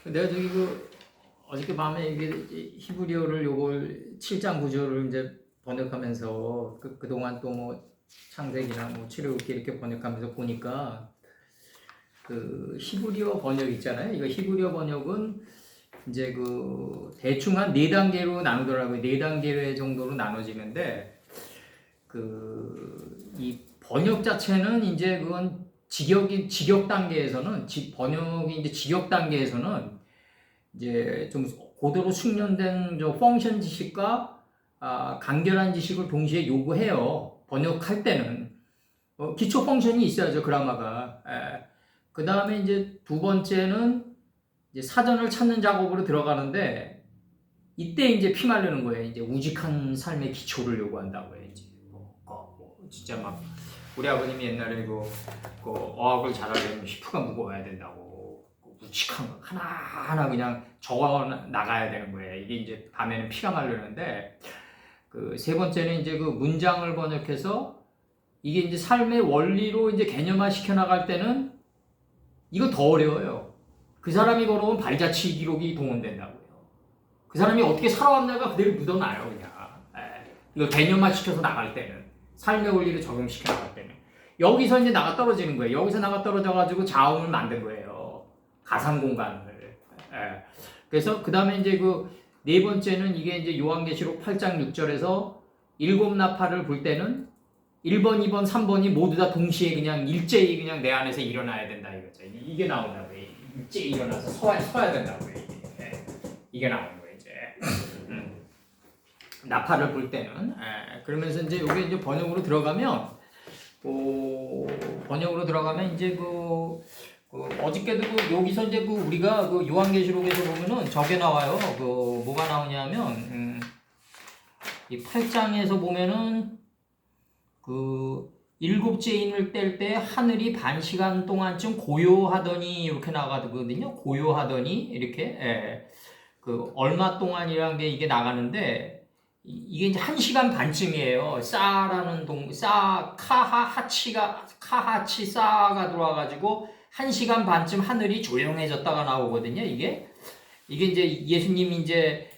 내가 저기 어저께 밤에 이게 히브리어를 요걸 7장 구절을 이제 번역하면서 그동안 또 뭐 창세기나 뭐 출애굽기 이렇게 번역하면서 보니까 그 히브리어 번역 있잖아요. 이거 히브리어 번역은 이제 대충 한 4단계로 나누더라고요. 4단계 정도로 나눠지는데 이 번역 자체는 이제 그건 직역 단계에서는 번역이 이제 직역 단계에서는 이제 좀 고도로 숙련된 펑션 지식과 간결한 지식을 동시에 요구해요. 번역할 때는 기초 펑션이 있어야죠. 그라마가. 그 다음에 이제 두 번째는 이제 사전을 찾는 작업으로 들어가는데 이때 이제 피 마르는 거예요. 이제 우직한 삶의 기초를 요구한다고요. 이제 진짜 막 우리 아버님이 옛날에 어학을 잘하려면 히프가 무거워야 된다고 우직한 거 하나하나 그냥 적어 나가야 되는 거예요. 이게 이제 밤에는 피가 마르는데 세 번째는 이제 문장을 번역해서 이게 이제 삶의 원리로 이제 개념화 시켜 나갈 때는 이거 더 어려워요. 그 사람이 걸어온 발자취 기록이 동원된다고요. 그 사람이 어떻게 살아왔냐가 그대로 묻어나요, 그냥. 이거 개념화 시켜서 나갈 때는. 삶의 원리를 적용시켜 나갈 때는. 여기서 이제 나가 떨어지는 거예요. 여기서 나가 떨어져가지고 자음을 만든 거예요. 가상 공간을. 그래서 그 다음에 이제 네 번째는 이게 이제 요한계시록 8장 6절에서 7 나팔을 불 때는 1번, 2번, 3번이 모두 다 동시에 그냥 일제히 그냥 내 안에서 일어나야 된다 이거죠. 이게 나온다고요. 일제히 일어나서 서야 된다고요. 이게 나오는 거예요, 이제. 나팔을 불 때는. 그러면서 이제 이게 이제 번역으로 들어가면 이제 어저께도 여기서 이제 우리가 요한계시록에서 보면은 저게 나와요. 뭐가 나오냐면 이 8장에서 보면은 일곱째 인을 뗄 때 하늘이 반 시간 동안쯤 고요하더니 이렇게 나가거든요. 고요하더니 이렇게 얼마 동안이라는 게 이게 나가는데 이게 이제 1시간 반쯤이에요. 카하치 사가 들어와가지고 1시간 반쯤 하늘이 조용해졌다가 나오거든요. 이게 이제 예수님이 이제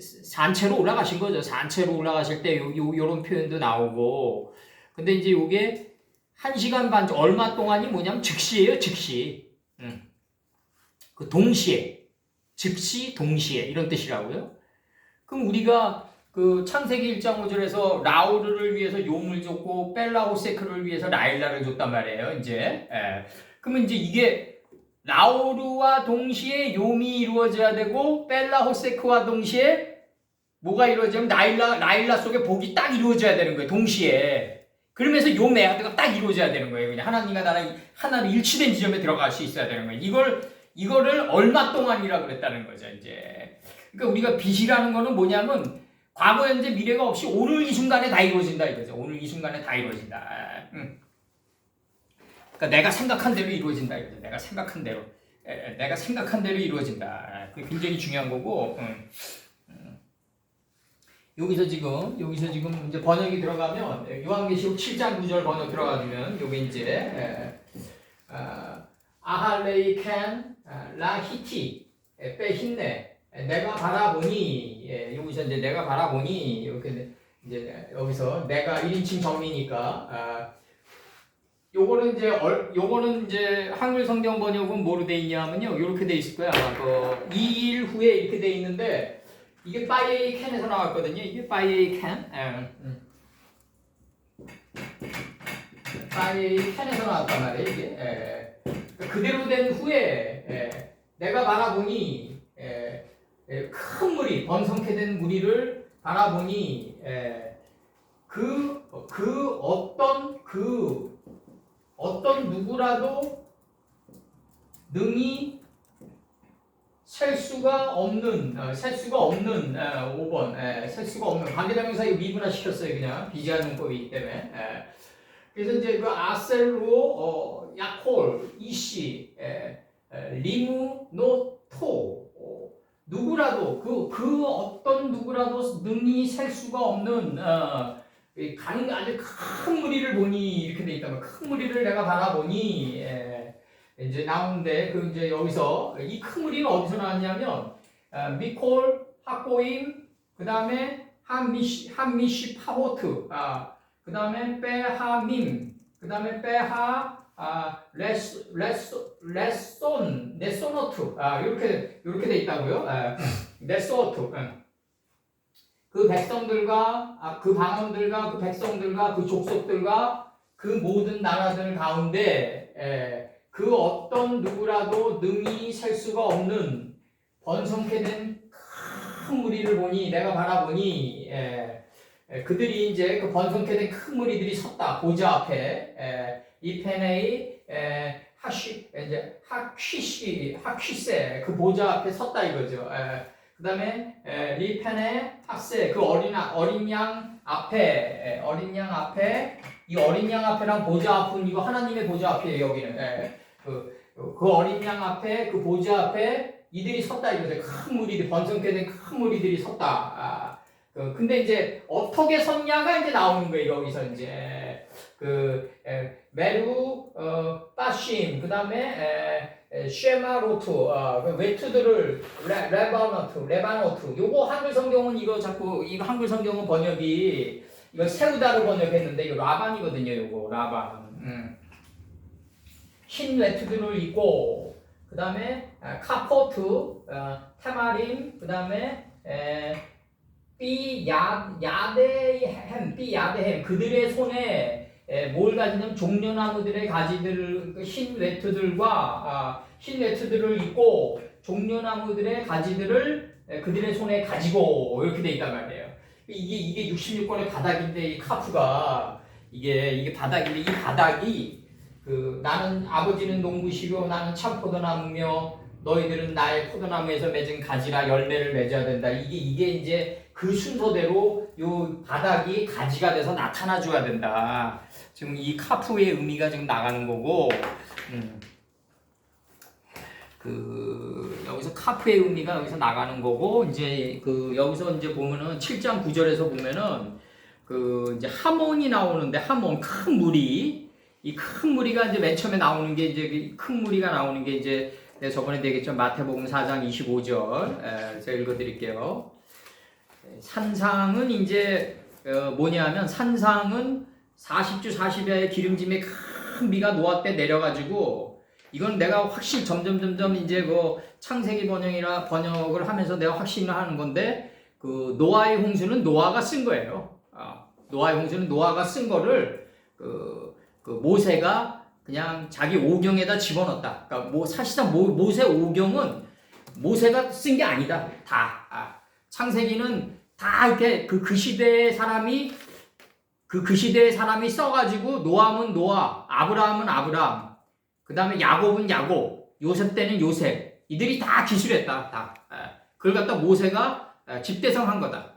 산채로 올라가신 거죠. 산채로 올라가실 때 요런 표현도 나오고. 근데 이제 요게 1시간 반, 얼마 동안이 뭐냐면 즉시예요, 즉시. 동시에. 즉시, 동시에. 이런 뜻이라고요. 그럼 우리가 창세기 1장 5절에서 라우르를 위해서 용을 줬고, 벨라호세크를 위해서 라일라를 줬단 말이에요, 이제. 그러면 이제 이게 라우르와 동시에 용이 이루어져야 되고, 벨라호세크와 동시에 뭐가 이루어지면 라일라 속에 복이 딱 이루어져야 되는 거예요. 동시에. 그러면서 용 메아드가 딱 이루어져야 되는 거예요. 그냥 하나님과 나랑 하나로 일치된 지점에 들어갈 수 있어야 되는 거예요. 이거를 얼마 동안이라 그랬다는 거죠, 이제. 그러니까 우리가 빛이라는 거는 뭐냐면 과거, 현재, 미래가 없이 오늘 이 순간에 다 이루어진다 이거죠. 오늘 이 순간에 다 이루어진다. 그러니까 내가 생각한 대로 이루어진다 이거죠. 내가 생각한 대로 이루어진다. 그게 굉장히 중요한 거고. 여기서 지금 이제 번역이 들어가면 요한계시록 7장 9절 번역 들어가면 요게 이제 아할레이 캔 라히티 빼힘네 내가 바라보니 여기서 이제 내가 바라보니 이렇게 이제 여기서 내가 1인칭 정의니까 요거는 이제 한글 성경 번역은 뭐로 돼 있냐면요. 이렇게 돼 있을 거야. 아마 2일 후에 이렇게 돼 있는데 이게 바이에이 캔에서 나왔거든요. 이게 바이에이 캔. 바이에이 캔에서 나왔단 말이에요. 이게. 그대로 된 후에 내가 바라보니 큰 무리, 번성케 된 무리를 바라보니 어떤 누구라도 능히 셀 수가 없는 5번 셀 수가 없는 관계대명사 이거 미분화 시켰어요. 그냥 비지한 문법이기 때문에. 그래서 이제 아셀로 야콜 이시 리무 노토 누구라도 어떤 누구라도 능히 셀 수가 없는 아주 큰 무리를 보니 이렇게 돼 있다면 큰 무리를 내가 바라보니 이제 나오는데 그 이제 여기서 이 큰 무리는 어디서 나왔냐면 미콜, 하고임, 그 다음에 한미시 파호트, 그 다음에 베하밈, 그 다음에 베하 레소노트, 이렇게 돼 있다고요. 레소노트. 그 백성들과 그 방언들과 그 백성들과 그 족속들과 그 모든 나라들 가운데 그 어떤 누구라도 능히 셀 수가 없는 번성케 된 큰 무리를 보니 내가 바라보니 그들이 이제 그 번성케 된 큰 무리들이 섰다 보좌 앞에 이페네이 이제 하퀴세 그 보좌 앞에 섰다 이거죠. 그 다음에 리페네 하세 그 어린 양 앞에 이 어린 양 앞에랑 보좌 앞은 이거 하나님의 보좌 앞이에요. 여기는 그 어린 양 앞에 그 보좌 앞에 이들이 섰다 이거죠. 큰 무리들 번성케 된 큰 무리들이 섰다. 근데 이제 어떻게 섰냐가 이제 나오는 거예요. 여기서 이제 메루 빠심 그 다음에 쉐마로트 외투들을 레바노트 요거 한글 성경은 이거 한글 성경은 번역이 이거 세우다로 번역했는데 이거 라반이거든요. 요거 라반. 흰 외투들을 입고 그 다음에 카포트 테마림 그 다음에 삐야데햄 그들의 손에 뭘 가지냐면 종려나무들의 가지들 흰 외투들을 입고 종려나무들의 가지들을 그들의 손에 가지고 이렇게 돼 있단 말이에요. 이게 66권의 바닥인데 이 카프가 이게 바닥인데 이 바닥이 나는 아버지는 농부시고 나는 참 포도나무며 너희들은 나의 포도나무에서 맺은 가지라 열매를 맺어야 된다. 이게 이제 그 순서대로 요 바닥이 가지가 돼서 나타나 줘야 된다. 지금 이 카프의 의미가 지금 나가는 거고, 여기서 카프의 의미가 여기서 나가는 거고, 이제 여기서 이제 보면은 7장 9절에서 보면은 이제 하몬이 나오는데 하몬 큰 무리. 이 큰 무리가 이제 맨 처음에 나오는 게 이제 큰 무리가 나오는 게 이제 저번에 되겠죠. 마태복음 4장 25절 제가 읽어드릴게요. 산상은 이제 뭐냐면 산상은 40주 40야의 기름짐에 큰 비가 노아 때 내려가지고 이건 내가 확실히 점점 이제 창세기 번역을 하면서 내가 확신을 하는 건데 노아의 홍수는 노아가 쓴 거예요. 노아의 홍수는 노아가 쓴 거를 모세가 그냥 자기 오경에다 집어넣었다. 그러니까 사실상 모세 오경은 모세가 쓴 게 아니다. 다 창세기는 다 이렇게 그 시대의 사람이 그 시대의 사람이 써가지고 노아는 노아, 아브라함은 아브라함, 그 다음에 야곱은 야곱, 요셉 때는 요셉 이들이 다 기술했다. 다 그걸 갖다 모세가 집대성한 거다.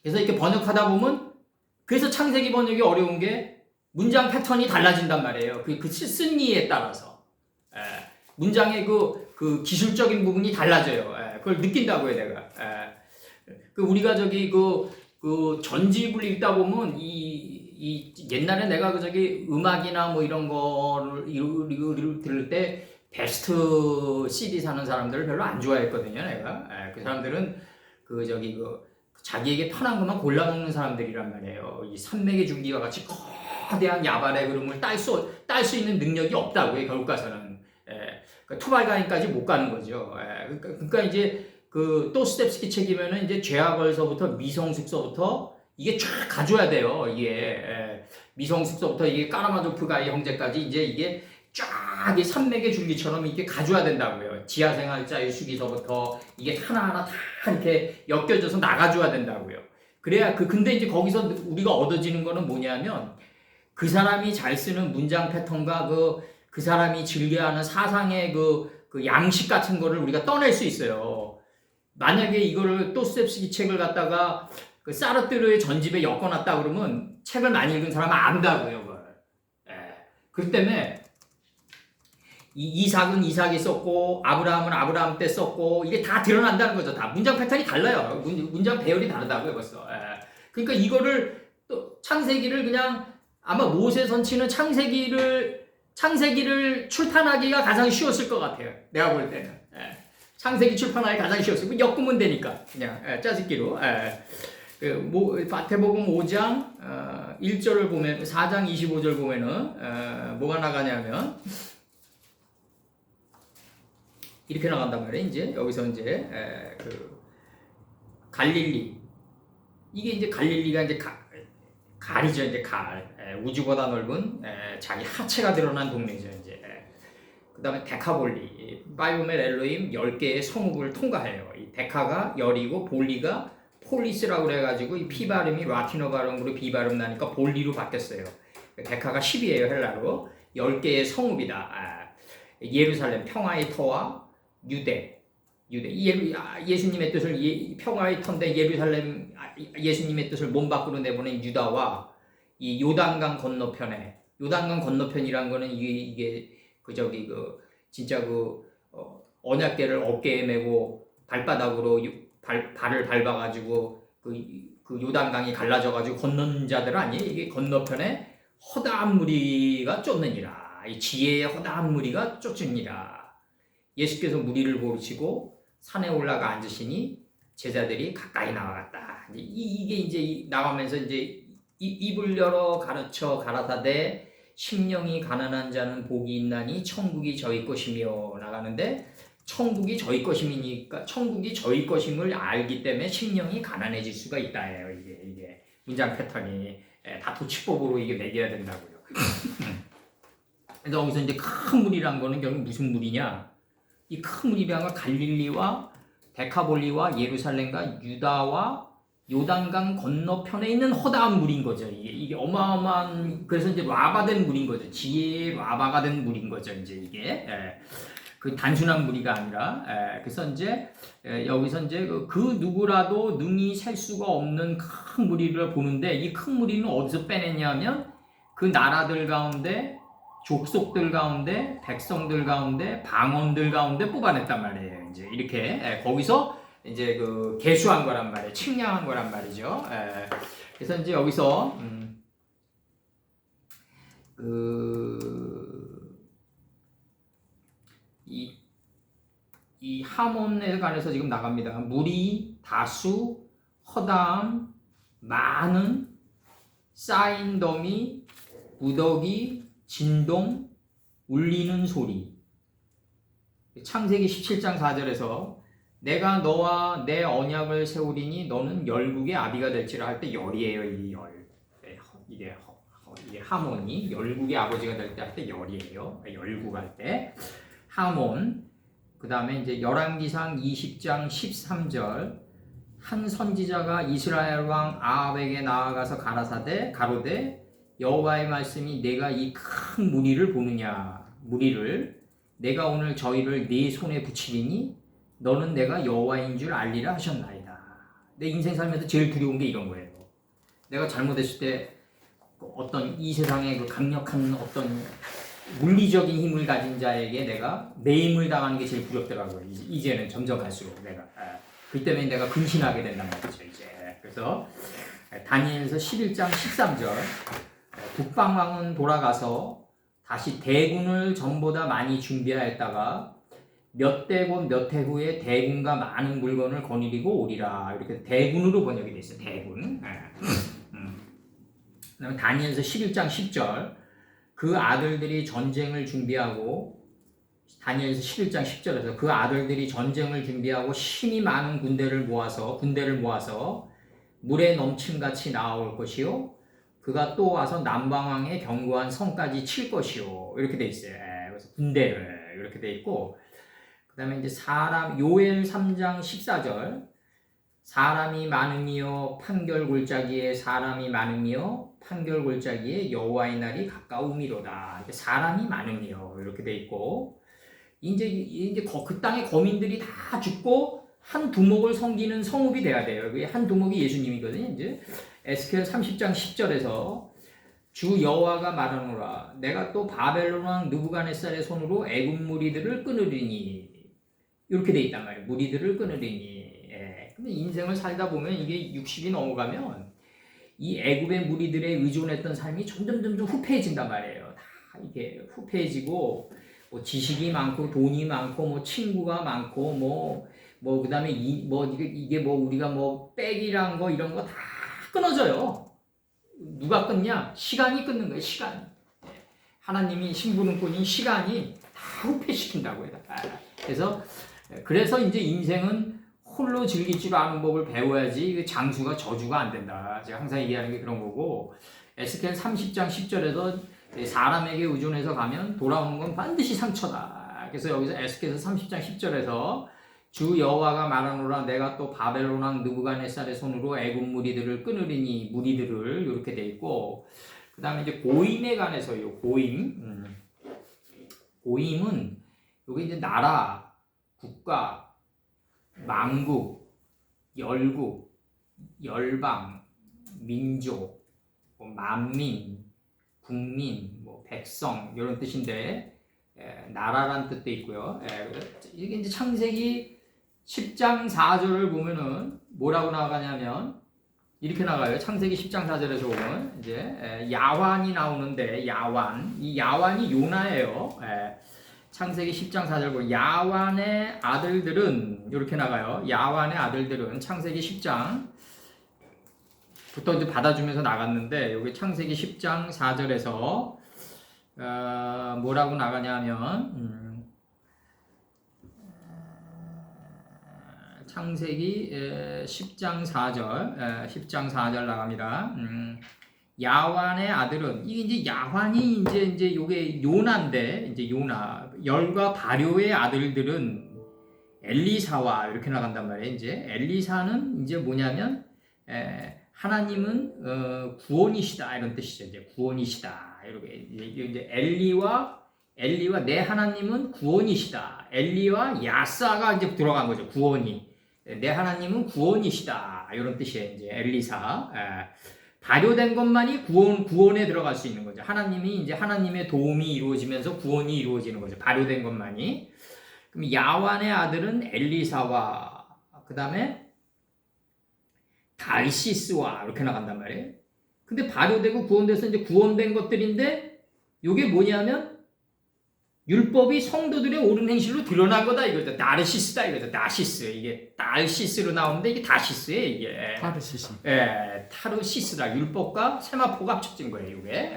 그래서 이렇게 번역하다 보면 그래서 창세기 번역이 어려운 게 문장 패턴이 달라진단 말이에요. 그 쓴이에 따라서 문장의 그 기술적인 부분이 달라져요. 그걸 느낀다고요, 내가. 우리가 전집을 읽다 보면 옛날에 내가 음악이나 뭐 이런 거를 들을 때 베스트 CD 사는 사람들을 별로 안 좋아했거든요, 내가. 그 사람들은 자기에게 편한 것만 골라 먹는 사람들이란 말이에요. 이 산맥의 줄기와 같이 거대한 야발의 흐름을 딸 수 있는 능력이 없다고요. 결국 가서는 투발가인까지 못 가는 거죠. 그러니까 이제 또스텝스키 책이면은 이제 죄악월서부터 미성숙서부터 이게 쫙 가져야 돼요. 이게 미성숙서부터 이게 까라마조프가의 형제까지 이제 이게 쫙 산맥의 줄기처럼 이렇게 가져야 된다고요. 지하생활자의 수기서부터 이게 하나하나 다 이렇게 엮여져서 나가줘야 된다고요. 그래야 근데 이제 거기서 우리가 얻어지는 거는 뭐냐면 그 사람이 잘 쓰는 문장 패턴과 그 사람이 즐겨하는 사상의 그 양식 같은 거를 우리가 떠낼 수 있어요. 만약에 이거를 또스텝스키 책을 갖다가 사르트르의 전집에 엮어놨다 그러면 책을 많이 읽은 사람은 안다고요, 그걸. 그렇기 때문에 이삭은 이삭이 썼고 아브라함은 아브라함 때 썼고 이게 다 드러난다는 거죠. 다 문장 패턴이 달라요. 문장 배열이 다르다고요, 벌써. 그러니까 이거를 또 창세기를 그냥 아마 모세 선치는 창세기를 창세기를 출판하기가 가장 쉬웠을 것 같아요. 내가 볼 때는. 창세기 출판하기 가장 쉬웠어요. 엮으면 되니까. 그냥 짜집기로. 마태복음 5장 1절을 보면 4장 25절 보면은 뭐가 나가냐면 이렇게 나간단 말이에요. 이제 여기서 이제 갈릴리 이게 이제 갈릴리가 이제 갈이죠. 이제 우주보다 넓은 자기 하체가 드러난 동네죠. 이제 그다음에 데카볼리 바이오멜 엘로힘 10개의 성읍을 통과해요. 이 데카가 열이고 볼리가 폴리스라고 그래가지고 이 P 발음이 라틴어 발음으로 B 발음 나니까 볼리로 바뀌었어요. 데카가 10이에요. 헬라로 10개의 성읍이다. 예루살렘 평화의 터와 유대 예수님의 뜻을 평화의 터인데 예루살렘 예수님의 뜻을 몸 밖으로 내보낸 유다와 이 요단강 건너편이란 거는 이게 진짜 언약궤를 어깨에 메고 발바닥으로 발을 밟아가지고 그 요단강이 갈라져가지고 건넌 자들 아니에요. 이게 건너편에 허다한 무리가 쫓느니라. 이 지혜의 허다한 무리가 쫓으니라. 예수께서 무리를 보시고 산에 올라가 앉으시니 제자들이 가까이 나와갔다. 이게 이제 나가면서 이제 입을 열어 가르쳐 가라사대 심령이 가난한 자는 복이 있나니 천국이 저희 것이며 나가는데 천국이 저희 것임이니까 천국이 저희 것임을 알기 때문에 심령이 가난해질 수가 있다예요. 이게 문장 패턴이 다 도치법으로 이게 매겨야 된다고요. 그래서 여기서 이제 큰 물이란 거는 결국 무슨 물이냐? 이 큰 물이란 건 갈릴리와 데카볼리와 예루살렘과 유다와 요단강 건너편에 있는 허다한 물인 거죠. 이게 어마어마한 그래서 이제 라바된 물인 거죠. 지혜의 라바가 된 물인 거죠. 이제 이게 그 단순한 무리가 아니라 그래서 이제 여기서 이제 그 누구라도 능히 셀 수가 없는 큰 무리를 보는데 이 큰 무리는 어디서 빼냈냐면 그 나라들 가운데 족속들 가운데 백성들 가운데 방언들 가운데 뽑아냈단 말이에요. 이제 이렇게 거기서 이제 개수한 거란 말이에요. 측량한 거란 말이죠. 그래서 이제 여기서 이 하몬에 관해서 지금 나갑니다. 무리, 다수, 허다함, 많은, 쌓인 더미, 우덕이, 진동, 울리는 소리. 창세기 17장 4절에서 내가 너와 내 언약을 세우리니 너는 열국의 아비가 될지라 할 때 열이에요. 이 열. 이게 하몬이 열국의 아버지가 될 때 할 때 열이에요. 열국 할 때. 하몬. 그 다음에 이제 열왕기상 20장 13절 한 선지자가 이스라엘 왕 아합에게 나아가서 가로되 여호와의 말씀이 내가 이 큰 무리를 보느냐 무리를 내가 오늘 저희를 네 손에 붙이리니 너는 내가 여호와인 줄 알리라 하셨나이다. 내 인생 살면서 제일 두려운 게 이런 거예요. 내가 잘못했을 때 어떤 이 세상의 강력한 어떤 물리적인 힘을 가진 자에게 내가 매임을 당하는 게 제일 두렵더라고요. 이제는 점점 갈수록 내가 그 때문에 내가 근신하게 된단 말이죠. 이제 그래서 다니엘서 11장 13절 북방왕은 돌아가서 다시 대군을 전보다 많이 준비하였다가 몇 대군 몇 해 후에 대군과 많은 물건을 거느리고 오리라. 이렇게 대군으로 번역이 되어 있어요. 대군. 그다음에 다니엘서 11장 10절 그 아들들이 전쟁을 준비하고 다니엘서 11장 10절에서 그 아들들이 전쟁을 준비하고 힘이 많은 군대를 모아서 물에 넘침같이 나아올 것이요 그가 또 와서 남방왕의 견고한 성까지 칠 것이요 이렇게 돼 있어요. 그래서 군대를 이렇게 돼 있고 그 다음에 이제 요엘 3장 14절 사람이 많으며 판결골짜기에 사람이 많으며 판결골짜기에 여호와의 날이 가까우미로다. 사람이 많으며 이렇게 돼 있고 이제 그 땅의 거민들이 다 죽고 한 두목을 섬기는 성읍이 돼야 돼요. 한 두목이 예수님이거든요. 이제 에스겔 30장 10절에서 주 여호와가 말하노라 내가 또 바벨론 왕 느부갓네살의 손으로 애굽 무리들을 끊으리니 이렇게 돼 있단 말이에요. 무리들을 끊으리니. 근데 인생을 살다 보면 이게 60이 넘어가면 이 애굽의 무리들에 의존했던 삶이 점점 후패해진단 말이에요. 다 이게 후패해지고 뭐 지식이 많고 돈이 많고 뭐 친구가 많고 뭐 그다음에 이게 뭐 우리가 뭐 백이란 거 이런 거 다 끊어져요. 누가 끊냐? 시간이 끊는 거예요. 시간이. 하나님이 신부름꾼인 시간이 다 후패시킨다고 해요. 그래서 이제 인생은 홀로 즐길 줄 아는 법을 배워야지 장수가 저주가 안 된다. 제가 항상 얘기하는 게 그런 거고, 에스겔 30장 10절에서 사람에게 의존해서 가면 돌아오는 건 반드시 상처다. 그래서 여기서 에스겔서 30장 10절에서 주 여호와가 말하노라 내가 또 바벨론 왕 느부갓네살의 손으로 애굽 무리들을 끊으리니 무리들을 이렇게 돼 있고, 그 다음에 이제 고임에 관해서요. 고임은 여기 이제 나라, 국가, 망국, 열국, 열방, 민족, 뭐 만민, 국민, 뭐 백성 이런 뜻인데, 나라란 뜻도 있고요. 이게 이제 창세기 10장 4절을 보면은 뭐라고 나가냐면 이렇게 나가요. 창세기 10장 4절에서 보면 이제 야완이 나오는데, 이 야완이 요나예요. 창세기 10장 4절 보면 야완의 아들들은 이렇게 나가요. 야완의 아들들은 창세기 10장 부터 이제 받아주면서 나갔는데, 여기 창세기 10장 4절에서 뭐라고 나가냐면 창세기 10장 4절 나갑니다. 야완의 아들은, 이게 이제 야완이 이제 요게 요나인데, 이제 요나, 열과 발효의 아들들은 엘리사와 이렇게 나간단 말이에요. 이제 엘리사는 이제 뭐냐면, 하나님은 구원이시다 이런 뜻이죠. 이제 구원이시다 이렇게 이제 엘리와 내 하나님은 구원이시다. 엘리와 야사가 이제 들어간 거죠. 구원이, 내 하나님은 구원이시다 이런 뜻이에요. 이제 엘리사. 발효된 것만이 구원에 들어갈 수 있는 거죠. 하나님이 이제 하나님의 도움이 이루어지면서 구원이 이루어지는 거죠. 발효된 것만이. 그럼 야완의 아들은 엘리사와 그 다음에 달시스와 이렇게 나간단 말이에요. 근데 발효되고 구원돼서 이제 구원된 것들인데, 이게 뭐냐면 율법이 성도들의 옳은 행실로 드러난 거다 이거죠. 나르시스다 이거죠. 나시스. 이게 달시스로 나오는데 이게 다시스예요. 이게 타르시시. 타르시스다. 율법과 세마포가 합쳐진 거예요. 이게.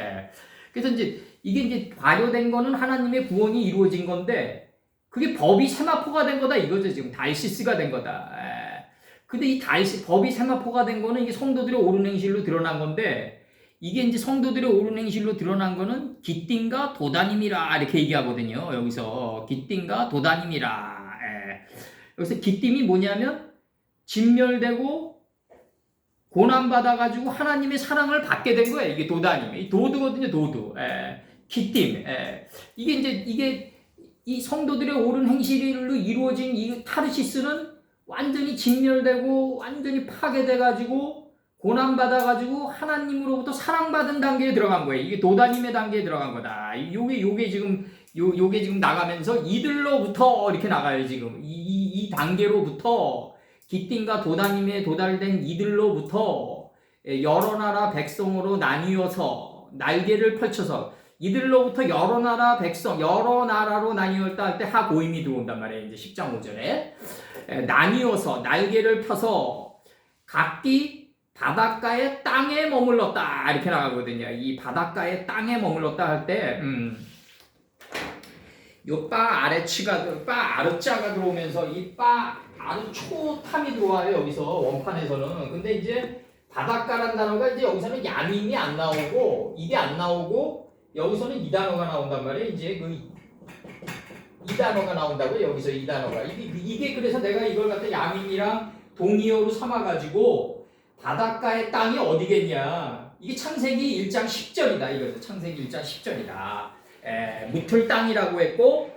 그래서 이제 이게 이제 발효된 거는 하나님의 구원이 이루어진 건데, 그게 법이 세마포가 된 거다 이거죠. 지금 달시스가 된 거다. 근데 이 법이 세마포가 된 거는 이게 성도들의 옳은 행실로 드러난 건데, 이게 이제 성도들의 옳은 행실로 드러난 거는 기띔과 도다님이라 이렇게 얘기하거든요. 여기서 기띔과 도다님이라. 여기서 기띔이 뭐냐면 진멸되고 고난받아가지고 하나님의 사랑을 받게 된 거예요. 이게 도다님. 이 도두거든요. 도두. 기띔. 이게 이 성도들의 옳은 행실로 이루어진 이 타르시스는 완전히 진멸되고 완전히 파괴돼가지고 고난받아가지고 하나님으로부터 사랑받은 단계에 들어간 거예요. 이게 도다님의 단계에 들어간 거다. 요게 지금 나가면서 이들로부터 이렇게 나가요. 지금 이 단계로부터 기띔과 도다님에 도달된 이들로부터 여러 나라 백성으로 나뉘어서 날개를 펼쳐서, 이들로부터 여러 나라 백성, 여러 나라로 나뉘었다 할 때 하고임이 들어온단 말이에요. 이제 10장 5절에 나뉘어서 날개를 펴서 각기 바닷가의 땅에 머물렀다 이렇게 나가거든요. 이 바닷가의 땅에 머물렀다 할 때 요 바 아르자가 들어오면서 이 바 아르초탐이 들어와요. 여기서 원판에서는. 근데 이제 바닷가란 단어가 이제 여기서는 야밈이 안 나오고 이게 안 나오고 여기서는 이 단어가 나온단 말이에요. 이제 이 단어가 나온다고요. 여기서 이 단어가 이게 그래서 내가 이걸 갖다 야밈이랑 동의어로 삼아가지고 바닷가의 땅이 어디겠냐? 이게 창세기 1장 10절이다 이거죠. 창세기 1장 10절이다. 묻을 땅이라고 했고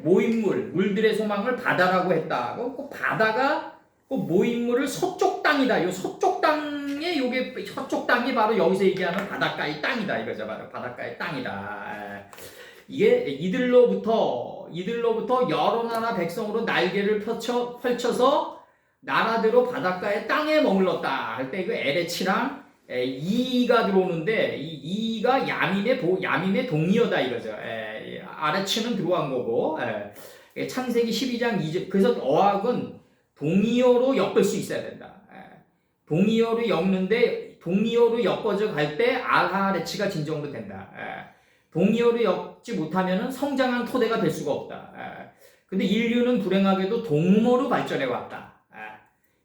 모임물, 물들의 소망을 바다라고 했다. 그 바다가 그 모임물을 서쪽 땅이다. 요 서쪽 땅에 요게 서쪽 땅이 바로 여기서 얘기하는 바닷가의 땅이다 이거죠. 바로 바닷가의 땅이다. 이게 이들로부터 여러 나라 백성으로 날개를 펼쳐서 나라대로 바닷가의 땅에 머물렀다 할 때 그 에레치랑 이가 들어오는데 이가 야밈의 동의어다 이거죠. 아래치는 들어간 거고 창세기 12장 2절 그래서 어학은 동의어로 엮을 수 있어야 된다. 동의어로 엮는데 동의어로 엮어져 갈 때 아하레치가 진정으로 된다. 동의어로 엮지 못하면 성장한 토대가 될 수가 없다. 근데 인류는 불행하게도 동물로 발전해 왔다.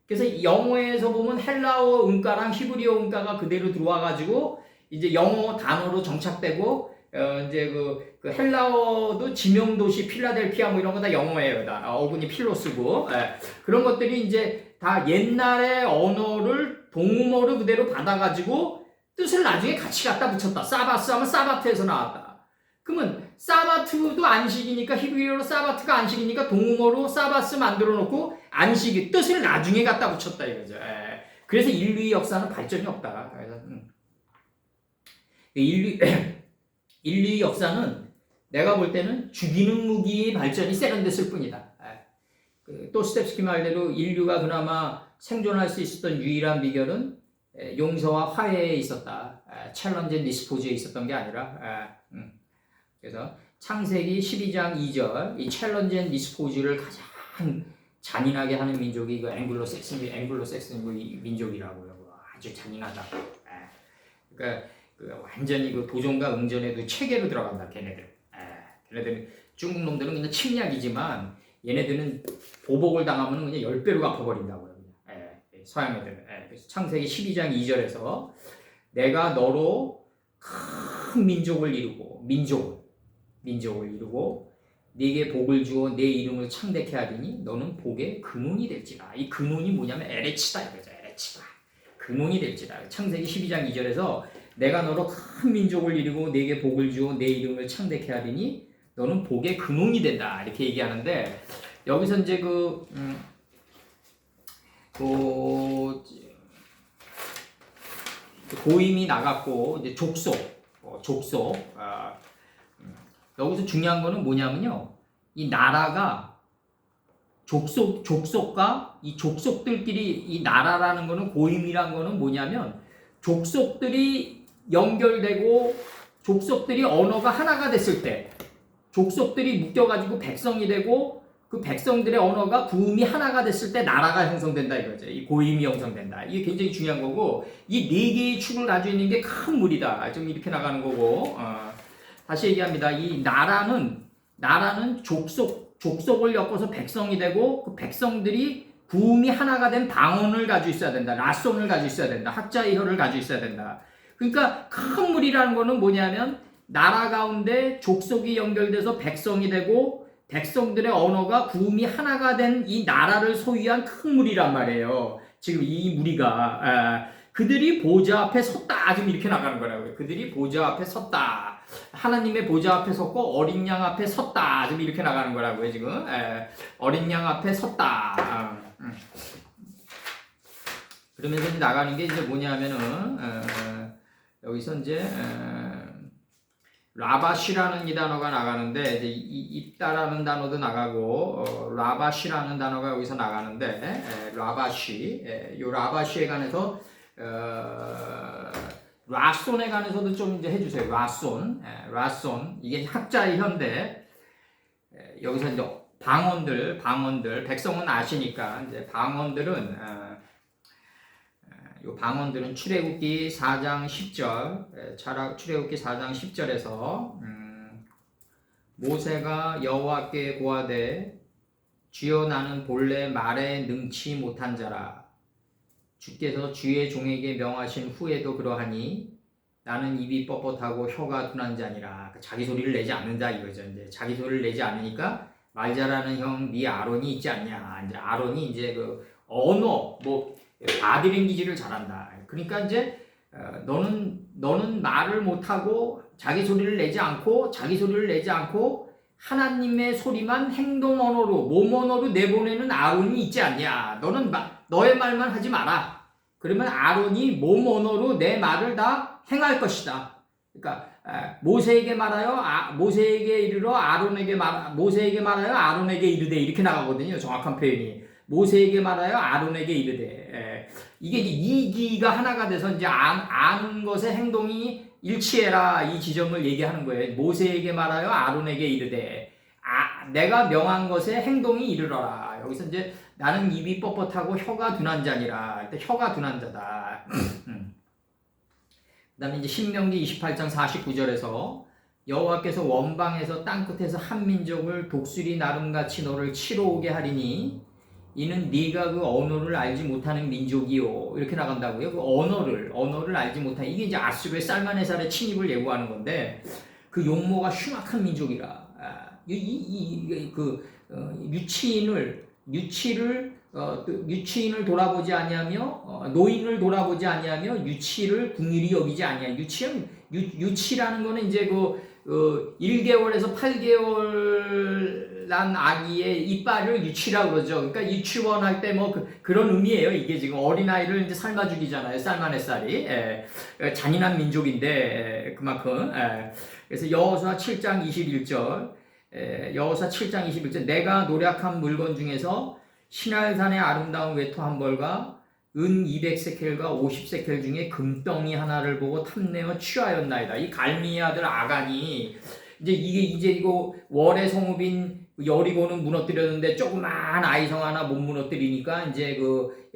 그래서 영어에서 보면 헬라어 음가랑 히브리어 음가가 그대로 들어와가지고 이제 영어 단어로 정착되고 이제 그 헬라어도 지명도시 필라델피아 뭐 이런 거 다 영어예요. 다 어근이 필로 쓰고 그런 것들이 이제 다 옛날의 언어를 동음어로 그대로 받아가지고 뜻을 나중에 같이 갖다 붙였다. 사바스 하면 사바트에서 나왔다. 그러면 사바트도 안식이니까 히브리어로 사바트가 안식이니까 동음어로 사바스 만들어 놓고 안식이 뜻을 나중에 갖다 붙였다 이거죠. 그래서 인류의 역사는 발전이 없다. 그래서 인류의 역사는 내가 볼 때는 죽이는 무기의 발전이 세련됐을 뿐이다. 또 스텝스키 말대로 인류가 그나마 생존할 수 있었던 유일한 비결은 용서와 화해에 있었다. 챌린지 니스포즈에 있었던 게 아니라 그래서 창세기 12장 2절 이 챌린지 앤 니스포즈를 가장 잔인하게 하는 민족이 그 앵글로색슨 민족이라고요. 아주 잔인하다. 그러니까 완전히 그 도전과 응전에도 체계로 들어간다. 걔네들은 중국 놈들은 그냥 침략이지만 얘네들은 보복을 당하면 그냥 10배로 갚아버린다고요. 서양 애들은. 그래서 창세기 12장 2절에서 내가 너로 큰 민족을 이루고 네게 복을 주어 내 이름을 창대케 하리니 너는 복의 근원이 될지라. 이 근원이 뭐냐면 에레치다 이거죠. 에레치다. 근원이 될지라. 창세기 12장 2절에서 내가 너로 큰 민족을 이루고 네게 복을 주어 내 이름을 창대케 하리니 너는 복의 근원이 된다. 이렇게 얘기하는데 여기서 이제 고임이 나갔고 이제 족속. 여기서 중요한 거는 뭐냐면요. 이 나라가 족속과 이 족속들끼리 이 나라라는 거는 고임이란 거는 뭐냐면 족속들이 연결되고 족속들이 언어가 하나가 됐을 때 족속들이 묶여가지고 백성이 되고 그 백성들의 언어가 구음이 하나가 됐을 때 나라가 형성된다 이거죠. 이 고임이 형성된다. 이게 굉장히 중요한 거고 이 네 개의 축을 가지고 있는 게 큰 무리다. 좀 이렇게 나가는 거고 다시 얘기합니다. 이 나라는 족속을 엮어서 백성이 되고 그 백성들이 구음이 하나가 된 방언을 가지고 있어야 된다. 라손을 가지고 있어야 된다. 학자의 혀를 가지고 있어야 된다. 그러니까 큰 무리라는 거는 뭐냐면 나라 가운데 족속이 연결돼서 백성이 되고 백성들의 언어가 구음이 하나가 된 이 나라를 소유한 큰 무리란 말이에요. 지금 이 무리가 그들이 보좌 앞에 섰다. 지금 이렇게 나가는 거라고요. 그들이 보좌 앞에 섰다. 하나님의 보좌 앞에 섰고 어린 양 앞에 섰다. 지금 이렇게 나가는 거라고요. 지금 어린 양 앞에 섰다. 그러면서 이제 나가는 게 이제 뭐냐면은 여기서 이제 라바시라는 이 단어가 나가는데 이제 있다라는 단어도 나가고 라바시라는 단어가 여기서 나가는데 라바시 요 라바시에 관해서 라손에 관해서도 좀 이제 해주세요. 라손 이게 학자의 현대 여기서 이제 방언들 백성은 아시니까 이제 방언들은 출애굽기 4장 10절 출애굽기 4장 10절에서 모세가 여호와께 고하되 주여 나는 본래 말에 능치 못한 자라 주께서 주의 종에게 명하신 후에도 그러하니 나는 입이 뻣뻣하고 혀가 둔한 자니라. 자기 소리를 내지 않는다 이거죠. 이제 자기 소리를 내지 않으니까 말 잘하는 형 네 아론이 있지 않냐. 이제 아론이 이제 그 언어 바디랭귀지를 잘한다. 그러니까 이제 너는 말을 못하고 자기 소리를 내지 않고 하나님의 소리만 행동 언어로 몸 언어로 내보내는 아론이 있지 않냐. 너는 너의 말만 하지 마라. 그러면 아론이 몸 언어로 내 말을 다 행할 것이다. 그러니까 모세에게 말하여 모세에게 이르러 모세에게 말하여 아론에게 이르되 이렇게 나가거든요. 정확한 표현이. 모세에게 말하여 아론에게 이르되. 이게 이제 이기가 하나가 돼서 이제 아는 것의 행동이 일치해라 이 지점을 얘기하는 거예요. 모세에게 말하여 아론에게 이르되 내가 명한 것의 행동이 이르러라. 여기서 이제 나는 입이 뻣뻣하고 혀가 둔한 자니라. 혀가 둔한 자다. 그다음에 이제 신명기 28장 49절에서 여호와께서 원방에서 땅끝에서 한 민족을 독수리 나름같이 너를 치러 오게 하리니 이는 네가 그 언어를 알지 못하는 민족이요. 이렇게 나간다고요. 그 언어를 알지 못하는, 이게 이제 아수르의 살마네살의 침입을 예고하는 건데, 그 용모가 흉악한 민족이라. 유치인을 돌아보지 아니하며 노인을 돌아보지 아니하며 유치를 긍휼히 여기지 아니하. 유치라는 거는 이제 1개월에서 8개월 난 아기의 이빨을 유치라고 그러죠. 그러니까 유치원 할 때 뭐 그런 의미예요. 이게 지금 어린아이를 이제 삶아 죽이잖아요. 살마네살이. 잔인한 민족인데, 그만큼. 그래서 여호수아 7장 21절. 여호수아 7장 21절. 내가 노력한 물건 중에서 시날산의 아름다운 외투 한 벌과 은 200세켈과 50세켈 중에 금덩이 하나를 보고 탐내어 취하였나이다. 이 갈미의 아들 아간이 이거 월의 성읍인 여리고는 무너뜨렸는데 조그만 아이성 하나 못 무너뜨리니까 이제 그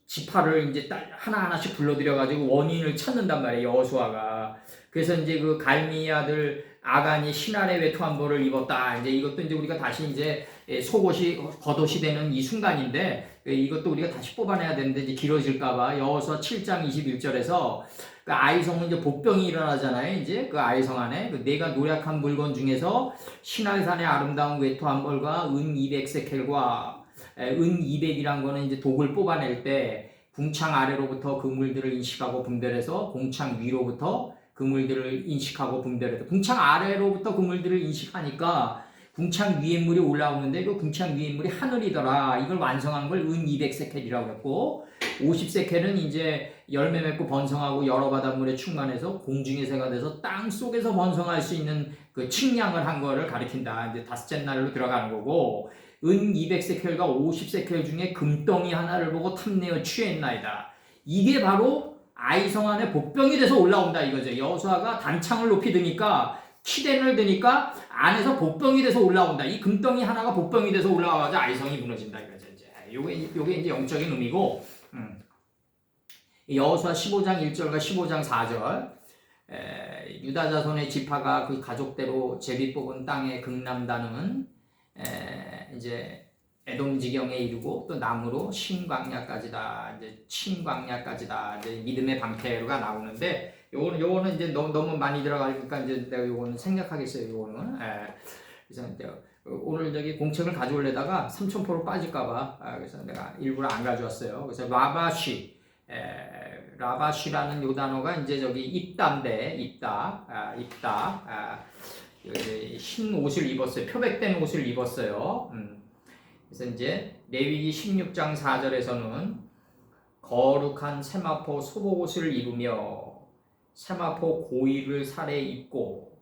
지파를 이제 하나하나씩 불러들여가지고 원인을 찾는단 말이에요. 여호수아가. 그래서 이제 그 갈미의 아들 아간이 신할의 외투 한 벌을 입었다. 이제 이것도 이제 우리가 다시 이제 속옷이 겉옷이 되는 이 순간인데, 이것도 우리가 다시 뽑아내야 되는데 이제 길어질까봐 여호수아 7장 21절에서 그 아이성은 이제 복병이 일어나잖아요. 이제 그 아이성 안에 내가 노력한 물건 중에서 신할산의 아름다운 외투 한 벌과 은 200세켈과 은 200이란 거는 이제 독을 뽑아낼 때 궁창 아래로부터 그물들을 인식하고 분별해서 궁창 위로부터 그물들을 인식하고 분별해서, 궁창 아래로부터 그물들을 인식하니까 궁창 위에 물이 올라오는데 그 궁창 위에 물이 하늘이더라. 이걸 완성한 걸 은 200세켈이라고 했고, 50세켈은 이제 열매 맺고 번성하고 여러 바닷물에 충만해서 공중의 새가 돼서 땅 속에서 번성할 수 있는 그 측량을 한 거를 가리킨다. 이제 다섯째 날로 들어가는 거고, 은 200세켈과 50세켈 중에 금덩이 하나를 보고 탐내어 취했나이다. 이게 바로 아이성 안에 복병이 돼서 올라온다 이거죠. 여호수아가 단창을 높이 드니까, 키덴을 드니까 안에서 복병이 돼서 올라온다. 이 금덩이 하나가 복병이 돼서 올라와서 아이성이 무너진다 이거죠. 이제 요게 이제 영적인 의미고, 여호수아 15장 1절과 15장 4절. 유다 자손의 지파가 그 가족대로 제비 뽑은 땅의 극남단은 이제 에돔 지경에 이르고 또 남으로 신광야까지다. 이제 신광야까지다. 이제 믿음의 방패가 나오는데, 요거는 이제 너무 많이 들어가니까 이제 내가 요거는 생략하겠어요. 요거는. 그래서 이제 오늘 공책을 가져올려다가 삼천포로 빠질까봐 그래서 내가 일부러 안 가져왔어요. 그래서 라바쉬라는 요 단어가 이제 입다인데, 입다. 흰 옷을 입었어요. 표백된 옷을 입었어요. 그래서 이제 레위기 16장 4절에서는 거룩한 세마포 소복옷을 입으며 세마포 고위를 살에 입고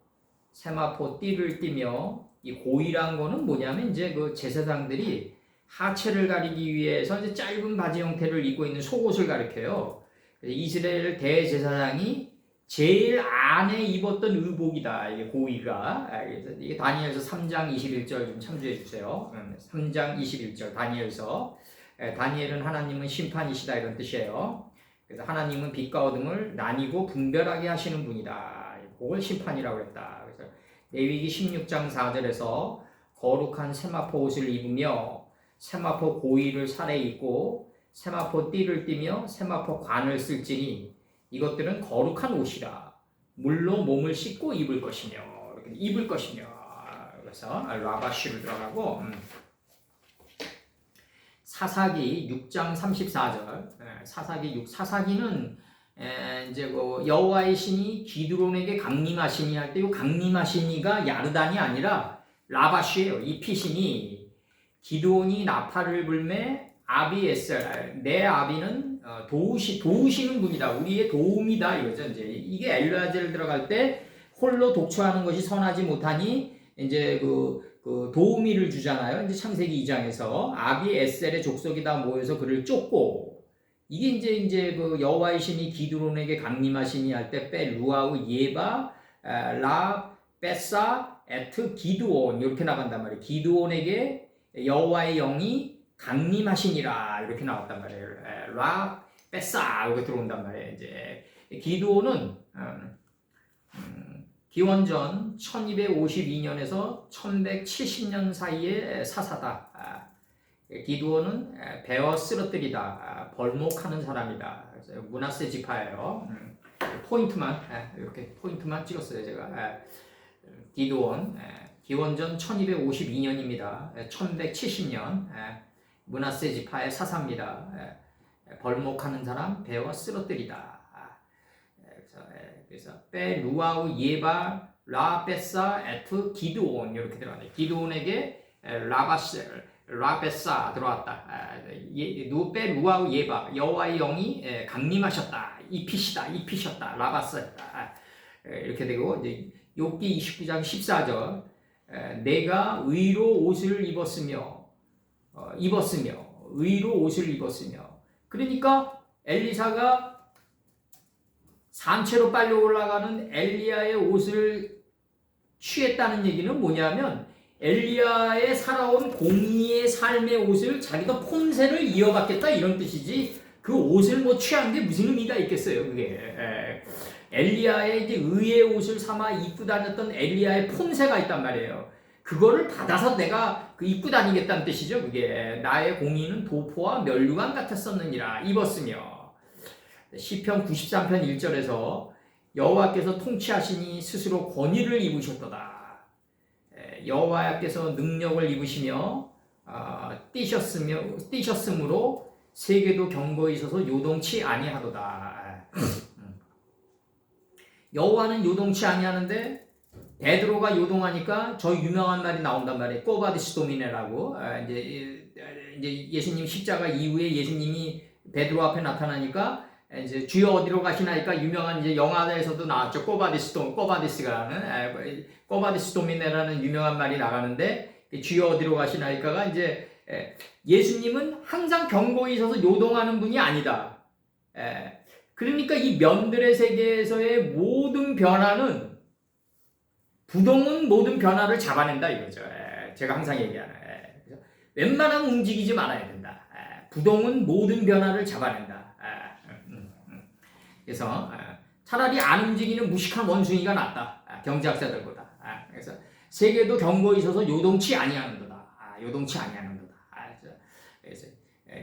세마포 띠를 띠며, 이 고위란 거는 뭐냐면 이제 그 제사장들이 하체를 가리기 위해서 이제 짧은 바지 형태를 입고 있는 속옷을 가리켜요. 이스라엘 대제사장이 제일 안에 입었던 의복이다. 이게 고위가. 그래서 이게 다니엘서 3장 21절 좀 참조해 주세요. 3장 21절 다니엘서. 다니엘은 하나님은 심판이시다 이런 뜻이에요. 그래서 하나님은 빛과 어둠을 나뉘고 분별하게 하시는 분이다. 그걸 심판이라고 했다. 그래서 레위기 16장 4절에서 거룩한 세마포 옷을 입으며 세마포 고위를 살에 입고 세마포 띠를 띠며 세마포 관을 쓸지니 이것들은 거룩한 옷이라. 물로 몸을 씻고 입을 것이며. 그래서 라바쉬를 들어가고, 사사기 6장 34절. 사사기는 이제 여호와의 신이 기드론에게 강림하시니 할 때 이 강림하시니가 야르단이 아니라 라바쉬예요. 이 피신이 기드온이 나팔을 불매 아비에셀, 내 아비는 도우시는 분이다. 우리의 도움이다 이거죠. 이제 이게 엘르아젤 들어갈 때 홀로 독초하는 것이 선하지 못하니 이제 그 그 도우미를 주잖아요. 이제 창세기 2장에서 아비 에셀의 족속이 다 모여서 그를 쫓고 이게 이제 그 여호와의 신이 기드론에게 강림하시니 할 때 빼 루아우 예바 라 베사 에트 기드온 이렇게 나간단 말이에요. 기드온에게 여호와의 영이 강림하시니라 이렇게 나왔단 말이에요. 라 베사 이렇게 들어온단 말이에요. 이제 기드온은 기원전 1252년에서 1170년 사이의 사사다. 기드온은 베어 쓰러뜨리다, 벌목하는 사람이다. 므낫세 지파예요. 포인트만 이렇게 포인트만 찍었어요 제가. 기드온 기원전 1252년입니다. 1170년 므낫세 지파의 사사입니다. 벌목하는 사람, 베어 쓰러뜨리다. 그래서 빼 루아우 예바 라베사 에트 기드온 이렇게 들어가네. 기드온에게 라베사 들어왔다. 누페 루아우 예바 여호와의 영이 강림하셨다. 입히셨다. 라바스했다. 이렇게 되고 이제 욥기 29장 14절 내가 의로 옷을 입었으며 의로 옷을 입었으며 그러니까 엘리사가 산채로 빨리 올라가는 엘리야의 옷을 취했다는 얘기는 뭐냐면 엘리야의 살아온 공의의 삶의 옷을 자기도 폼새를 이어받겠다 이런 뜻이지 그 옷을 뭐 취한 게 무슨 의미가 있겠어요 그게. 엘리야의 이제 의의 옷을 삼아 입고 다녔던 엘리야의 폼새가 있단 말이에요. 그거를 받아서 내가 그 입고 다니겠다는 뜻이죠. 그게 나의 공의는 도포와 멸류관 같았었느니라 입었으며 시편 93편 1절에서 여호와께서 통치하시니 스스로 권위를 입으셨도다. 여호와께서 능력을 입으시며 뛰셨으므로 세계도 경고에 있어서 요동치 아니하도다. 여호와는 요동치 아니하는데 베드로가 요동하니까 저 유명한 말이 나온단 말이에요. 꼬바디스 도미네라고. 이제 예수님 십자가 이후에 예수님이 베드로 앞에 나타나니까 이제 주여 어디로 가시나니까 유명한 이제 영화에서도 나왔죠. 꼬바디스 도미네라는 유명한 말이 나가는데 주여 어디로 가시나이까가 이제 예수님은 항상 경고에 있어서 요동하는 분이 아니다. 그러니까 이 면들의 세계에서의 모든 변화는 부동은 모든 변화를 잡아낸다 이거죠. 제가 항상 얘기하는. 웬만하면 움직이지 말아야 된다. 부동은 모든 변화를 잡아낸다. 그래서 차라리 안 움직이는 무식한 원숭이가 낫다. 경제학자들보다. 그래서 세계도 경고에 있어서 요동치 아니하는도다. 요동치 아니하는도다. 그래서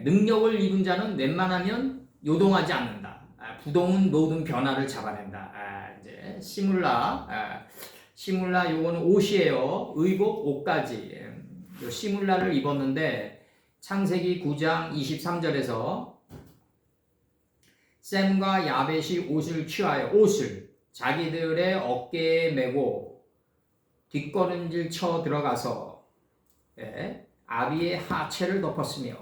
능력을 입은 자는 웬만하면 요동하지 않는다. 부동은 모든 변화를 잡아낸다. 이제 시물라 요거는 옷이에요. 의복 옷까지. 시물라를 입었는데 창세기 9장 23절에서 셈과 야벳이 옷을 취하여 옷을 자기들의 어깨에 메고 뒷걸음질 쳐 들어가서 아비의 하체를 덮었으며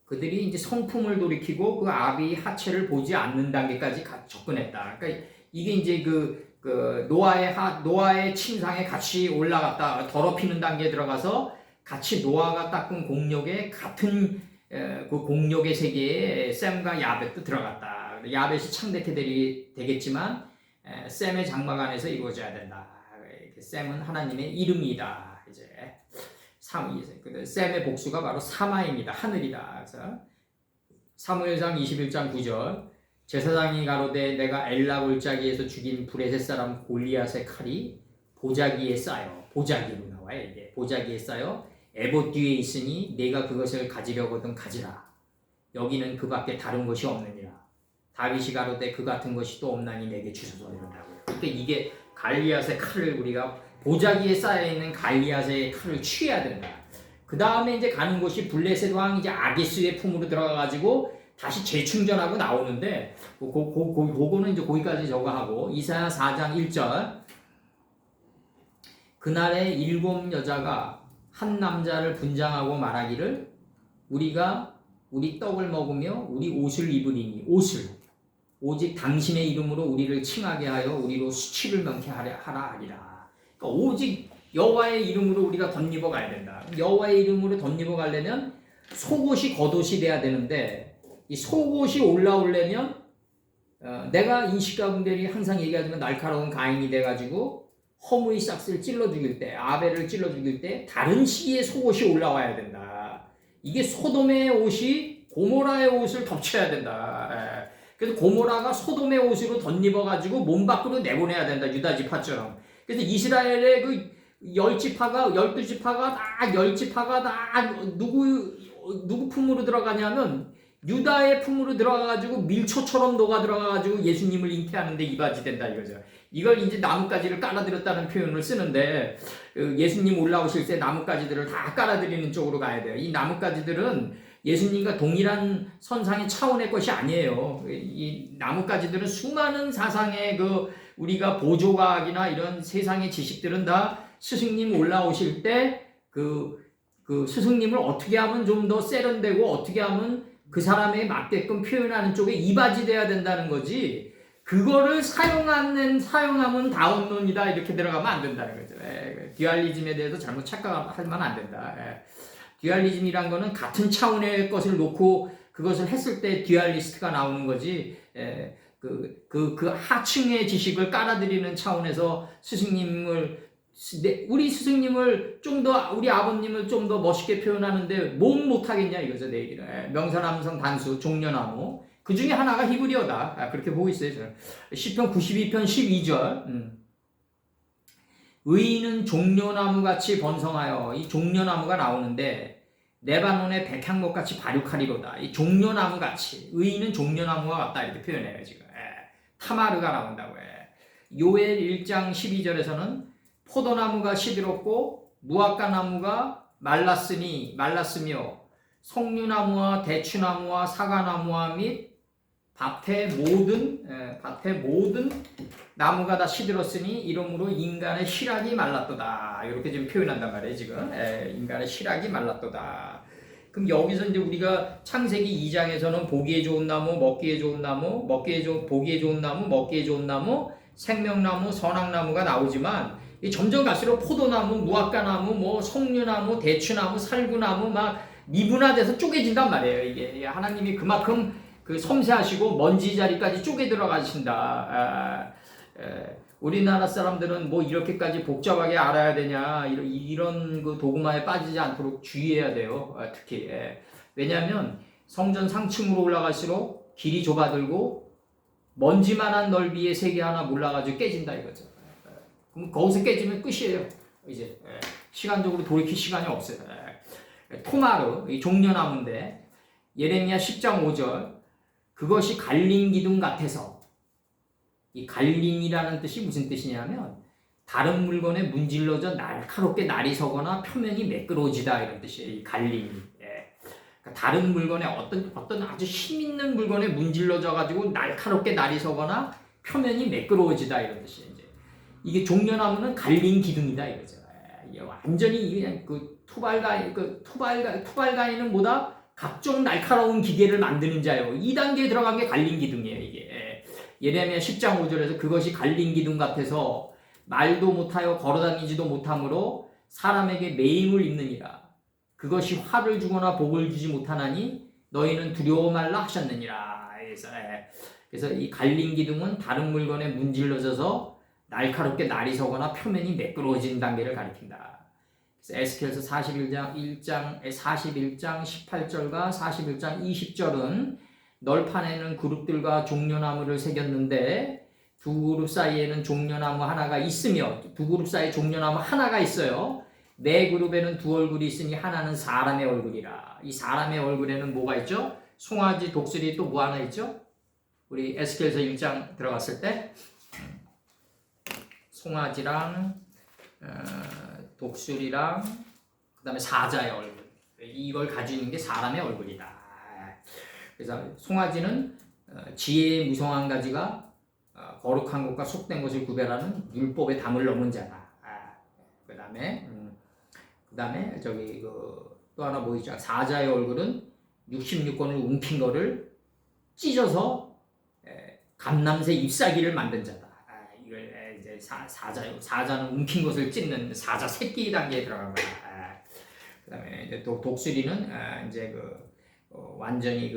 그들이 이제 성품을 돌이키고 그 아비의 하체를 보지 않는 단계까지 접근했다. 그러니까 이게 이제 그 노아의 침상에 같이 올라갔다 더럽히는 단계에 들어가서 같이 노아가 닦은 공력에 같은 그 공력의 세계에 셈과 야벳도 들어갔다. 야벳이 창대케 되겠지만 셈의 장막 안에서 이루어져야 된다. 셈은 하나님의 이름이다. 이제 셈의 복수가 바로 사마입니다. 하늘이다. 그래서 사무엘상 21장 9절 제사장이 가로되 내가 엘라 골짜기에서 죽인 브레셋 사람 골리앗의 칼이 보자기에 쌓여 보자기로 나와요. 이게 보자기에 쌓여 에봇 뒤에 있으니 내가 그것을 가지려거든 가지라. 여기는 그밖에 다른 것이 없느니라. 다윗이 가로되 그 같은 것이 또 없나니 내게 주소서 이런다고요. 그러니까 이게 갈리앗의 칼을 우리가 보자기에 쌓여있는 갈리앗의 칼을 취해야 된다. 그 다음에 이제 가는 곳이 블레셋 왕 이제 아기스의 품으로 들어가가지고 다시 재충전하고 나오는데 그거는 이제 거기까지 저거 하고 이사야 4장 1절 그날에 7 여자가 한 남자를 분장하고 말하기를 우리가 우리 떡을 먹으며 우리 옷을 입으리니 옷을 오직 당신의 이름으로 우리를 칭하게 하여 우리로 수치를 명케 하라 하리라. 그러니까 오직 여호와의 이름으로 우리가 덧입어 가야 된다. 여호와의 이름으로 덧입어 가려면 속옷이 겉옷이 돼야 되는데 이 속옷이 올라오려면 내가 인식가분들이 항상 얘기하지만 날카로운 가인이 돼가지고 허무의 싹스를 찔러 죽일 때, 아벨을 찔러 죽일 때 다른 시기에 속옷이 올라와야 된다. 이게 소돔의 옷이 고모라의 옷을 덮쳐야 된다. 그래서 고모라가 소돔의 옷으로 덧입어가지고 몸 밖으로 내보내야 된다. 유다 지파처럼. 그래서 이스라엘의 그 10지파가 12지파가 다 10지파가 다 누구 품으로 들어가냐면 유다의 품으로 들어가가지고 밀초처럼 녹아 들어가가지고 예수님을 잉태하는데 이바지 된다 이거죠. 이걸 이제 나뭇가지를 깔아드렸다는 표현을 쓰는데 예수님 올라오실 때 나뭇가지들을 다 깔아드리는 쪽으로 가야 돼요. 이 나뭇가지들은 예수님과 동일한 선상의 차원의 것이 아니에요. 이 나뭇가지들은 수많은 사상의 그 우리가 보조과학이나 이런 세상의 지식들은 다 스승님 올라오실 때 그 스승님을 어떻게 하면 좀 더 세련되고 어떻게 하면 그 사람에 맞게끔 표현하는 쪽에 이바지 돼야 된다는 거지. 그거를 사용하면 다운론이다 이렇게 들어가면 안 된다는 거죠. 듀얼리즘에 대해서 잘못 착각하면 안 된다. 듀얼리즘이란 거는 같은 차원의 것을 놓고 그것을 했을 때 듀얼리스트가 나오는 거지. 그 하층의 지식을 깔아드리는 차원에서 우리 스승님을 좀 더, 우리 아버님을 좀 더 멋있게 표현하는데 못하겠냐 이거죠, 내 얘기를. 명사남성 단수, 종려나무. 그 중에 하나가 히브리어다. 그렇게 보고 있어요, 저는. 시편 92편 12절. 의인은 종려나무같이 번성하여, 이 종려나무가 나오는데, 레바논의 백향목같이 발육하리로다. 이 종려나무같이, 의인은 종려나무와 같다. 이렇게 표현해요, 지금. 타마르가 나온다고 해. 요엘 1장 12절에서는 포도나무가 시들었고 무화과 나무가 말랐으며 석류나무와 대추나무와 사과나무와 및 밭의 모든 나무가 다 시들었으니 이러므로 인간의 실학이 말랐도다. 이렇게 지금 표현한단 말이에요, 지금. 인간의 실학이 말랐도다. 그럼 여기서 이제 우리가 창세기 2장에서는 보기에 좋은 나무, 먹기에 좋은 나무, 보기에 좋은 나무, 먹기에 좋은 나무, 생명나무, 선악나무가 나오지만 점점 갈수록 포도나무, 무화과나무, 뭐 석류나무, 대추나무, 살구나무 막 미분화돼서 쪼개진단 말이에요. 이게 하나님이 그만큼 그 섬세하시고 먼지 자리까지 쪼개 들어가신다. 우리나라 사람들은 뭐 이렇게까지 복잡하게 알아야 되냐 이런 그 도구마에 빠지지 않도록 주의해야 돼요. 특히 왜냐하면 성전 상층으로 올라갈수록 길이 좁아들고 먼지만한 넓이의 세계 하나 몰라가지고 깨진다 이거죠. 그럼 거기서 깨지면 끝이에요. 이제 시간적으로 돌이킬 시간이 없어요. 토마르, 이 종려나무인데 예레미야 10장 5절 그것이 갈린 기둥 같아서 이 갈린이라는 뜻이 무슨 뜻이냐면 다른 물건에 문질러져 날카롭게 날이 서거나 표면이 매끄러워지다 이런 뜻이에요. 이 갈린이. 그러니까 다른 물건에 어떤 아주 힘있는 물건에 문질러져 가지고 날카롭게 날이 서거나 표면이 매끄러워지다 이런 뜻이에요. 이게 종려나무는 갈린 기둥이다 이거죠. 완전히 그냥 투발가인은 뭐다? 각종 날카로운 기계를 만드는 자요. 2단계에 들어간 게 갈린 기둥이에요, 이게. 예레미야 10장 5절에서 그것이 갈린 기둥 같아서 말도 못하여 걸어다니지도 못하므로 사람에게 매임을 입느니라. 그것이 화를 주거나 복을 주지 못하나니 너희는 두려워 말라 하셨느니라. 그래서 이 갈린 기둥은 다른 물건에 문질러져서 날카롭게 날이 서거나 표면이 매끄러워진 단계를 가리킨다. 그래서 에스겔서 41장 18절과 41장 20절은 널판에는 그룹들과 종려나무를 새겼는데 두 그룹 사이에는 종려나무 하나가 있으며 두 그룹 사이에 종려나무 하나가 있어요. 네 그룹에는 두 얼굴이 있으니 하나는 사람의 얼굴이라. 이 사람의 얼굴에는 뭐가 있죠? 송아지, 독수리 또 뭐 하나 있죠? 우리 에스겔서 1장 들어갔을 때 송아지랑 독수리랑 그 다음에 사자의 얼굴 이걸 가지고 있는 게 사람의 얼굴이다. 그래서 송아지는 지혜의 무성한 가지가 거룩한 것과 속된 것을 구별하는 율법의 담을 넘은 자다. 그 다음에 저기 또 하나 뭐 있죠? 사자의 얼굴은 66권을 움킨 거를 찢어서 감남새 잎사귀를 만든 자다. 이걸 이제 사자는 움킨 것을 찢는 사자 새끼 단계에 들어간 거야. 그다음에 이제 또 독수리는 이제 완전히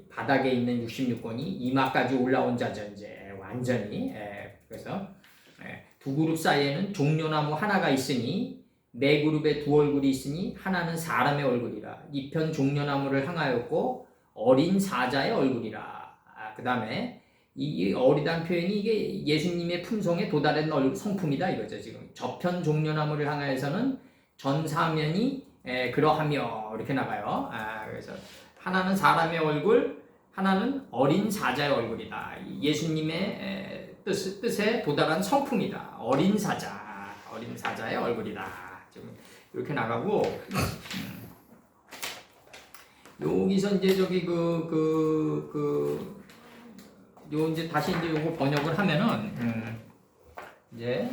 바닥에 있는 66권이 이마까지 올라온 자죠. 이제 완전히. 그래서 두 그룹 사이에는 종려나무 하나가 있으니 네 그룹에 두 얼굴이 있으니 하나는 사람의 얼굴이라. 이편 종려나무를 향하였고 어린 사자의 얼굴이라. 그 다음에 이 어리다는 표현이 이게 예수님의 품성에 도달한 성품이다 이거죠. 지금 저편 종려나무를 향하여서는 전사면이 그러하며 이렇게 나가요. 그래서 하나는 사람의 얼굴, 하나는 어린 사자의 얼굴이다. 예수님의 뜻에 도달한 성품이다. 어린 사자의 얼굴이다. 지금 이렇게 나가고 여기서 이제 요 이제 다시 이제 요거 번역을 하면은 이제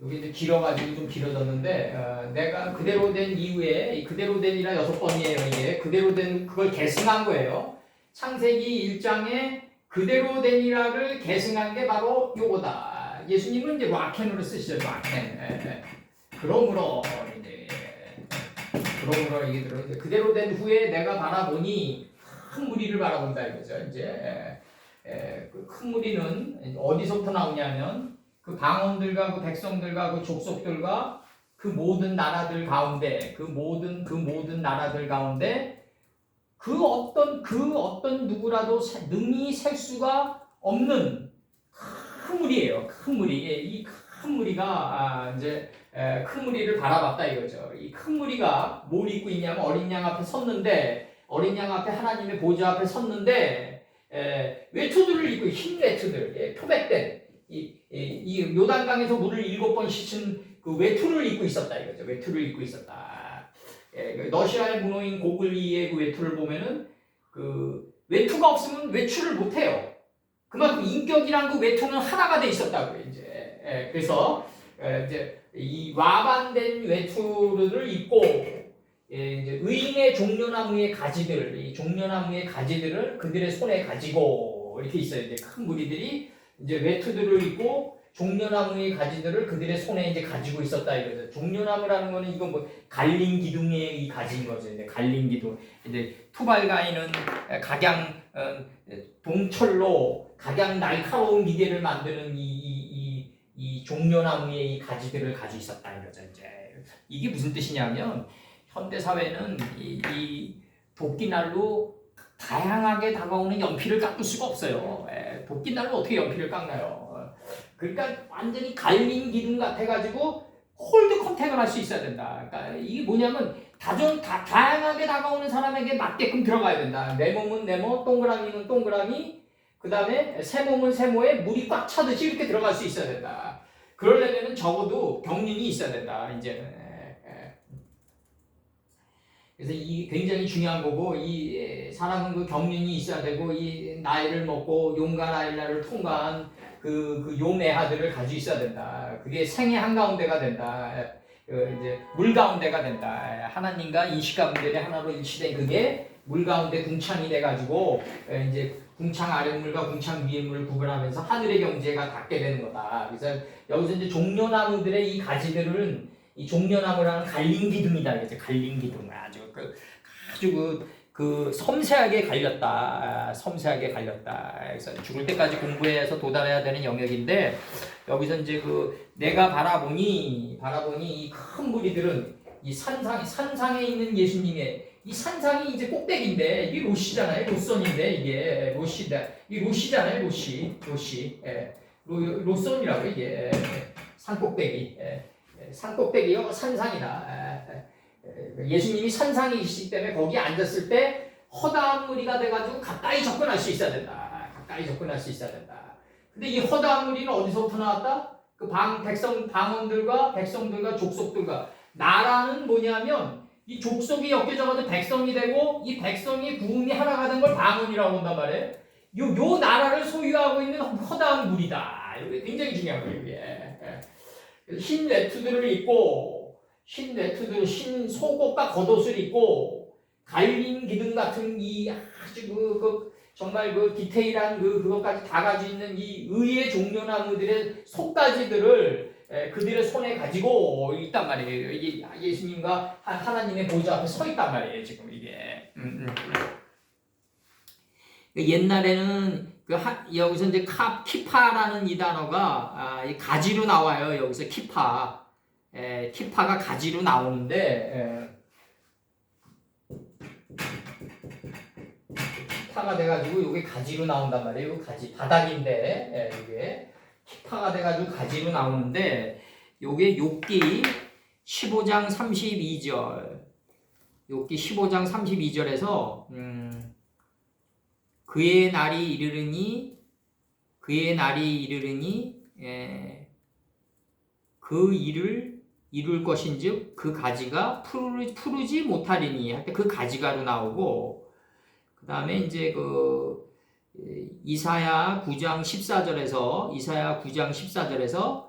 여기 이제 길어가지고 좀 길어졌는데 내가 그대로 된 이후에 그대로 된이라 6번이에요. 이게 그대로 된 그걸 계승한 거예요. 창세기 1장에 그대로 된이라를 계승한 게 바로 요거다. 예수님은 이제 락켄으로 쓰시죠. 락켄. 그러므로 이게 들어 이제 그대로 된 후에 내가 바라보니 큰 무리를 바라본다 이거죠. 이제 그 큰 무리는 어디서부터 나오냐면 그 방언들과 그 백성들과 그 족속들과 그 모든 나라들 가운데 그 모든 나라들 가운데 그 어떤 누구라도 능히 셀 수가 없는 큰 무리예요. 큰 무리. 이 큰 무리가 이제 큰 무리를 바라봤다 이거죠. 이 큰 무리가 뭘 입고 있냐면 어린 양 앞에 섰는데 어린 양 앞에 하나님의 보좌 앞에 섰는데 외투들을 입고 흰 외투들, 표백된 이 요단강에서 물을 7번 씻은 그 외투를 입고 있었다 이거죠. 외투를 입고 있었다. 러시아의 문호인 고글리의 그 외투를 보면은 그 외투가 없으면 외출을 못 해요. 그만큼 인격이란 그 외투는 하나가 돼 있었다고요. 이제 그래서 이제 이 와반된 외투를 입고 이제 의인의 종려나무의 가지들, 이 종려나무의 가지들을 그들의 손에 가지고 이렇게 있어요. 이제 큰 무리들이 이제 외투들을 입고 종려나무의 가지들을 그들의 손에 이제 가지고 있었다 이거죠. 종려나무라는 거는 이건 뭐 갈린 기둥의 이 가지인 거죠. 이제 갈린 기둥. 이제 투발가인은 각양 동철로 각양 날카로운 기계를 만드는 이 종려나무의 이 가지들을 가지고 있었다 이거죠. 이제 이게 무슨 뜻이냐면 현대 사회는 이 도끼날로 다양하게 다가오는 연필을 깎을 수가 없어요. 도끼날로 어떻게 연필을 깎나요? 그러니까 완전히 갈린 기둥 같아가지고 홀드 컨택을 할 수 있어야 된다. 그러니까 이게 뭐냐면 다양하게 다가오는 사람에게 맞게끔 들어가야 된다. 내 몸은 내 몸, 동그라미는 동그라미, 그 다음에 새 몸은 새 몸에 물이 꽉 차듯이 이렇게 들어갈 수 있어야 된다. 그러려면 적어도 경륜이 있어야 된다. 이제는. 그래서 이 굉장히 중요한 거고 이 사람은 그 경륜이 있어야 되고 이 나이를 먹고 용과 나일라를 통과한 그 요매하들을 가지고 있어야 된다. 그게 생의 한가운데가 된다. 이제 물 가운데가 된다. 하나님과 인식 가운데 하나로 일치된 그게 물 가운데 궁창이 돼가지고 이제 궁창 아랫물과 궁창 위의 물을 구분하면서 하늘의 경지가 닿게 되는 거다. 그래서 여기서 이제 종려나무들의 이 가지들은 이 종려나무라는 갈린 기둥이다. 그래서 갈린 기둥 아주 그 섬세하게 갈렸다. 섬세하게 갈렸다. 그래서 죽을 때까지 공부해서 도달해야 되는 영역인데 여기서 이제 그 내가 바라보니 이 큰 무리들은 이 산상에 있는 예수님의 이 산상이 이제 꼭대기인데 이게 로시잖아요. 로선인데 이게 로시다. 이 로시잖아요. 로선이라고 이게 산 꼭대기. 산 꼭대기요. 산상이다. 예수님이 산상이시기 때문에 거기에 앉았을 때 허다한 무리가 돼가지고 가까이 접근할 수 있어야 된다. 가까이 접근할 수 있어야 된다. 근데 이 허다한 무리는 어디서부터 나왔다? 그 방언들과 백성들과 족속들과 나라는 뭐냐면 이 족속이 엮여져가지고 백성이 되고 이 백성이 구음이 하나가 된 걸 방언이라고 한단 말이에요. 요 나라를 소유하고 있는 허다한 무리다. 이게 굉장히 중요한 거예요. 이게. 흰 외투들을 입고 흰 속옷과 겉옷을 입고 갈린 기둥 같은 이 아주 정말 그 디테일한 그것까지 다 가지고 있는 이 의의 종려나무들의 속가지들을 그들의 손에 가지고 있단 말이에요. 이게 예수님과 하나님의 보좌 앞에 서 있단 말이에요. 지금 이게. 옛날에는 여기서 이제 키파라는 이 단어가 이 가지로 나와요. 여기서 키파. 키파가 가지로 나오는데 키파가 돼가지고 이게 가지로 나온단 말이에요. 가지 바닥인데 이게 키파가 돼가지고 가지로 나오는데 요게 욥기 15장 32절 욥기 15장 32절에서 그의 날이 이르르니 그 일을 이룰 것인즉 그 가지가 푸르지 못하리니 할 때 그 가지가로 나오고 그 다음에 이제 이사야 9장 14절에서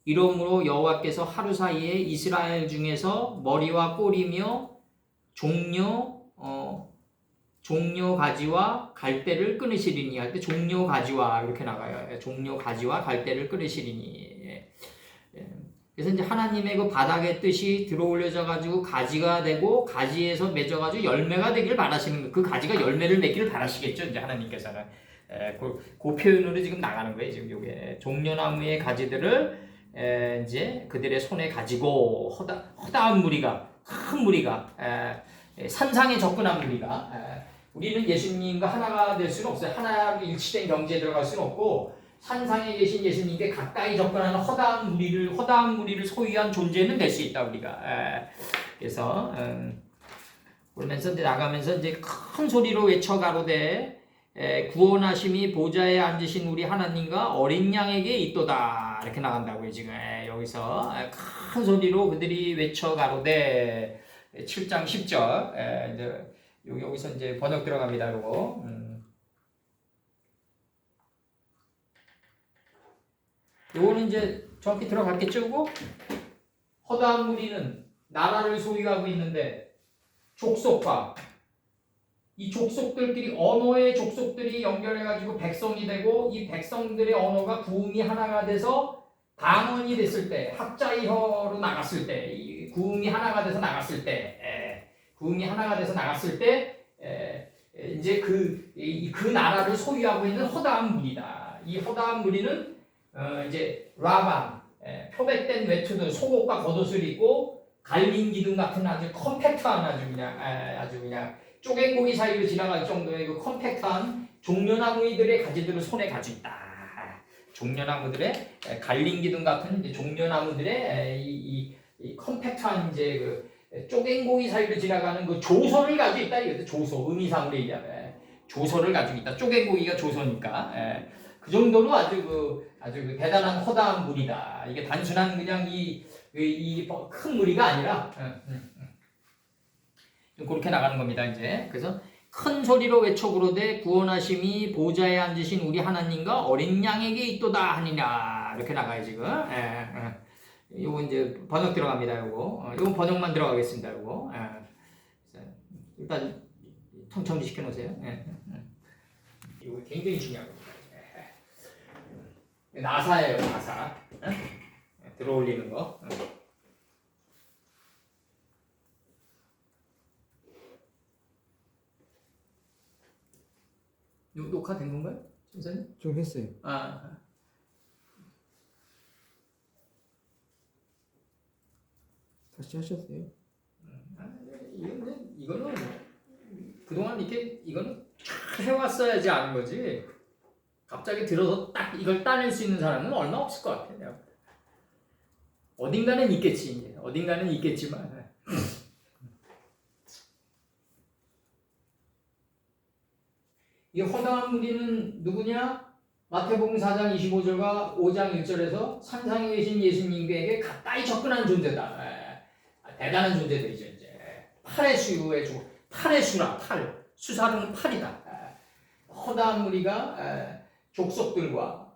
이러므로 여호와께서 하루 사이에 이스라엘 중에서 머리와 꼬리며 종려 가지와 갈대를 끊으시리니 할 때 종려 가지와 이렇게 나가요. 종려 가지와 갈대를 끊으시리니. 그래서 이제 하나님의 그 바닥의 뜻이 들어올려져 가지고 가지가 되고 가지에서 맺어 가지고 열매가 되기를 바라시는 거예요. 그 가지가 열매를 맺기를 바라시겠죠. 이제 하나님께서는 그 표현으로 지금 나가는 거예요. 지금 요게 종려나무의 가지들을 이제 그들의 손에 가지고 허다한 무리가 큰 무리가 산상에 접근한 무리가 우리는 예수님과 하나가 될 수는 없어요. 하나로 일치된 경지에 들어갈 수는 없고 산상에 계신 예수님께 가까이 접근하는 허다한 무리를 소유한 존재는 될 수 있다 우리가. 그래서 그러면서 이제 나가면서 이제 큰 소리로 외쳐 가로되 구원하심이 보좌에 앉으신 우리 하나님과 어린 양에게 있도다 이렇게 나간다고요 지금. 여기서 큰 소리로 그들이 외쳐 가로되 7장 10절 이제 여기서 이제 번역 들어갑니다. 요거. 요거는 이제 정확히 들어갔겠죠, 그거? 허다한 무리는 나라를 소유하고 있는데 족속과 이 족속들끼리 언어의 족속들이 연결해가지고 백성이 되고 이 백성들의 언어가 구음이 하나가 돼서 방언이 됐을 때 합자이어로 나갔을 때 이 구음이 하나가 돼서 나갔을 때 이제 그 나라를 소유하고 있는 허다한 무리다. 이 허다한 무리는 이제 라반 표백된 외투들 속옷과 겉옷을 입고 갈린 기둥 같은 아주 컴팩트한 아주 그냥 쪼갠고기 사이로 지나갈 정도의 그 컴팩트한 종려나무들의 가지들을 손에 가지고 있다. 종려나무들의 갈린 기둥 같은 이제 종려나무들의 이 컴팩트한 이제 그 쪼갠고기 사이로 지나가는 그 조소를 가지고 있다. 이거죠. 조소 의미상으로 얘기하면 조소를 가지고 있다. 쪼갠고기가 조소니까. 그 정도로 아주 그 대단한 허다한 무리다. 이게 단순한 그냥 이 큰 무리가 아니라 그렇게 나가는 겁니다. 이제 그래서 큰 소리로 외쳐 부르되 구원하심이 보좌에 앉으신 우리 하나님과 어린 양에게 있도다 하니라 이렇게 나가요 지금. 요거 이제 번역 들어갑니다. 요거 번역만 들어가겠습니다. 요거 일단 통청지 시켜놓으세요. 이거 굉장히 중요한 겁니다. 나사예요, 나사. 들어올리는 거. 녹화된 건가요, 선생님? 좀 했어요. 다시 하셨어요? 이거는 그동안 이거는 쫙 해왔어야지 아는 거지. 갑자기 들어서 딱 이걸 따낼 수 있는 사람은 얼마 없을 것 같아요. 어딘가는 있겠지. 어딘가는 있겠지만. 이 허다한 무리는 누구냐? 마태복음 4장 25절과 5장 1절에서 산상에 계신 예수님에게 가까이 접근한 존재다. 대단한 존재들이죠. 이제 팔의 수의 주, 팔의 수라 팔. 수사는 팔이다. 허다한 무리가 족속들과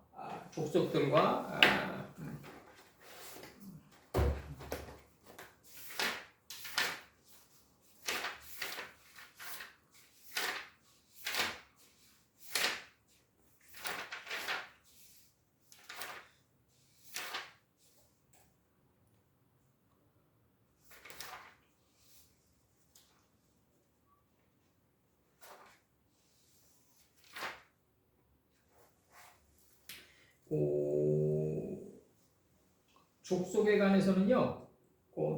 족속에 관해서는요,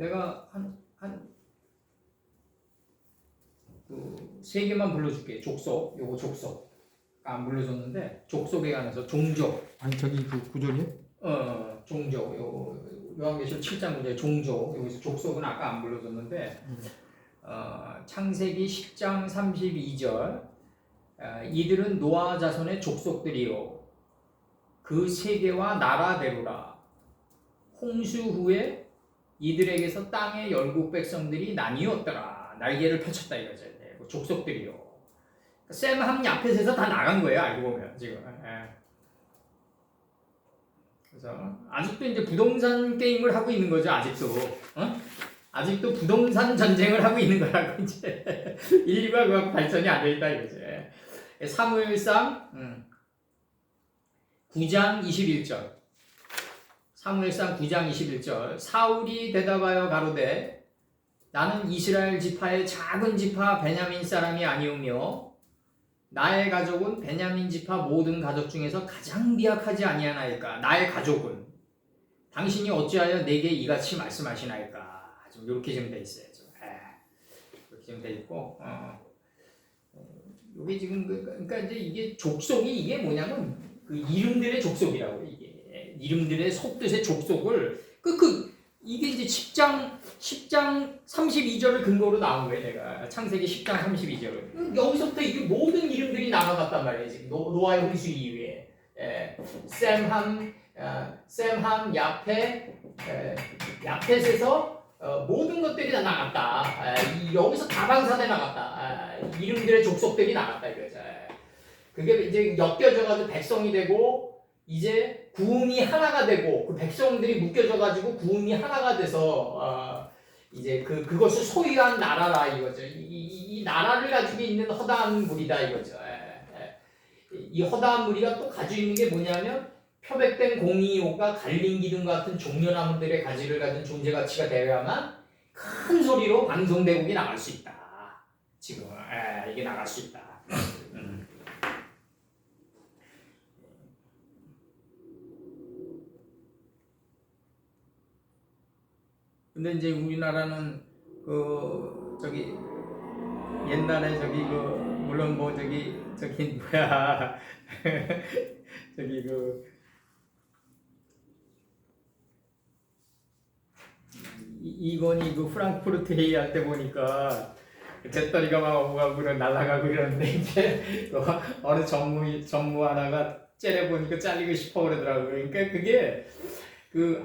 내가 세 개만 불러줄게. 족속, 요거 족속. 안 불러줬는데, 족속에 관해서 종족. 아니 저기 그 구절이요? 종족. 요한계시록 7장 9절 종족. 여기서 족속은 아까 안 불러줬는데, 창세기 10장 32절. 이들은 노아 자손의 족속들이요. 그 세계와 나라대로라. 홍수 후에 이들에게서 땅의 열국 백성들이 나뉘었더라. 날개를 펼쳤다 이거죠. 족속들이요. 셈함 야펫에서 다 나간 거예요. 알고 보면 지금. 그래서 아직도 이제 부동산 게임을 하고 있는 거죠. 아직도. 아직도 부동산 전쟁을 하고 있는 거라고 이제 인류가 그 발전이 안 돼 있다 이거죠. 사무엘상 9장 21절. 사무엘상 9장 21절. 사울이 대답하여 가로되 나는 이스라엘 지파의 작은 지파 베냐민 사람이 아니오며 나의 가족은 베냐민 지파 모든 가족 중에서 가장 미약하지 아니하나이까. 나의 가족은 당신이 어찌하여 내게 이같이 말씀하시나이까. 좀 이렇게 좀 돼 있어요. 이렇게 좀 돼 있고 이게 지금 그러니까 이제 이게 족속이 이게 뭐냐면 그 이름들의 족속이라고 이게 이름들의 속뜻의 족속을 이게 이제 10장 32절을 근거로 나온 거예요. 내가 창세기 10장 32절을 여기서부터 이게 모든 이름들이 나눠갔단 말이에요. 지금 노아의 홍수 이후에 셈함 야펫에서 모든 것들이 다 나갔다. 여기서 다방사대 나갔다. 이름들의 족속들이 나갔다 이거죠. 그게 이제 엮여져가지고 백성이 되고 이제 구음이 하나가 되고 그 백성들이 묶여져가지고 구음이 하나가 돼서 이제 그것을 소유한 나라라 이거죠. 이 나라를 가지고 있는 허다한 무리다 이거죠. 이 허다한 무리가 또 가지고 있는 게 뭐냐면 표백된 공의호가 갈린 기둥 같은 종려나무들의 가지를 가진 존재 가치가 되어야만 큰 소리로 방송대국이 나갈 수 있다. 지금 이게 나갈 수 있다. 근데 이제 우리나라는 옛날에 물론 뭐 뭐야 이건희 프랑크푸르트 회의할 때 보니까 재떨이가 막 오가고 날아가고 이러는데 이제 어느 전무 하나가 째려보니까 잘리고 싶어 그러더라고요. 그러니까 그게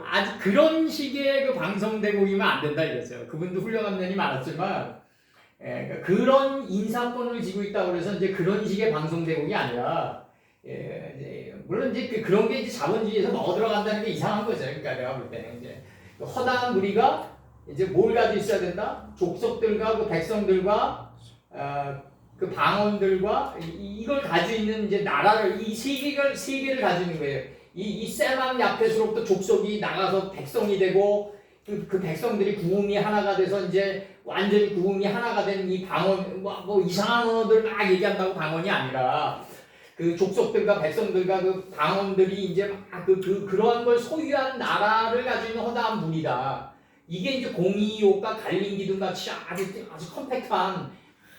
아직 그런 식의 방송대국이면 안 된다 이거죠. 그분도 훌륭한 면이 많았지만 그러니까 그런 인사권을 지고 있다고 그래서 이제 그런 식의 방송대국이 아니라 물론 이제 그런 게 이제 자본주의에서 먹어 들어간다는 게 이상한 거죠. 그러니까 내가 볼 때는 이제 허다한 무리가 이제 뭘 가지고 있어야 된다? 족속들과 그 백성들과 그 방언들과 이걸 가지고 있는 이제 나라를 이 세 개를 가지고 있는 거예요. 이 셈함 야펫으로부터 족속이 나가서 백성이 되고 그 백성들이 구음이 하나가 돼서 이제 완전히 구음이 하나가 된 이 방언 뭐 이상한 언어들 막 얘기한다고 방언이 아니라 그 족속들과 백성들과 그 방언들이 이제 막 그러한 걸 소유한 나라를 가지고 있는 허다한 무리다. 이게 이제 공의호가 갈린 기둥 같이 아주 컴팩트한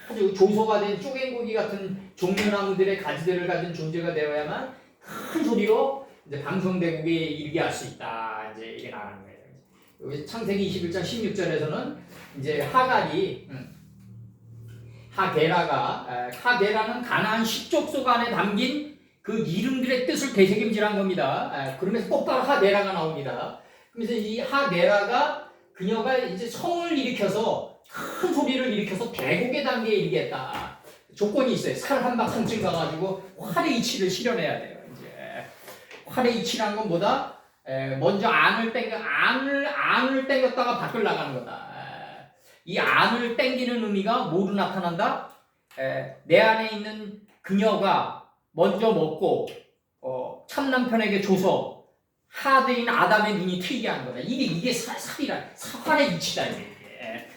아주 조소가 된 쪼갠고기 같은 종려나무들의 가지들을 가진 존재가 되어야만 큰 소리로 이제 방송대국에 이르게 할 수 있다. 이제 이게 나가는 거예요. 여기 창세기 21장 16절에서는 이제 하게라는 가나안 10족속 안에 담긴 그 이름들의 뜻을 되새김질한 겁니다. 그러면서 똑바로 하게라가 나옵니다. 그래서 이 하게라가 그녀가 이제 성을 일으켜서 큰 소리를 일으켜서 대곡의 단계에 이르겠다. 조건이 있어요. 살 한 바탕쯤 가가지고 활의 이치를 실현해야 돼요. 활의 이치란 건 뭐다? 먼저 안을 땡겼다가 밖을 나가는 거다. 이 안을 땡기는 의미가 뭐로 나타난다? 내 안에 있는 그녀가 먼저 먹고 참 남편에게 줘서 하드인 아담의 눈이 트이게 하는 거다. 이게 살이라 활의 이치다. 이게.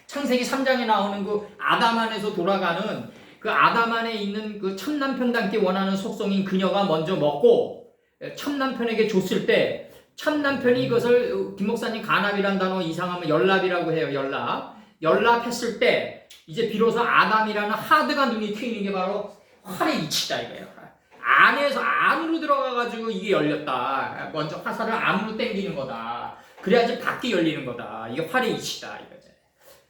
창세기 3장에 나오는 그 아담 안에서 돌아가는 그 아담 안에 있는 그 참 남편답게 원하는 속성인 그녀가 먼저 먹고 참 남편에게 줬을 때 첫 남편이 이것을 김 목사님 간합이란 단어 이상하면 연랍이라고 해요. 연랍했을 때 이제 비로소 아담이라는 하드가 눈이 트이는 게 바로 활의 이치다 이거예요. 안에서 안으로 들어가가지고 이게 열렸다. 먼저 화살을 안으로 당기는 거다. 그래야지 밖이 열리는 거다. 이게 활의 이치다 이거죠.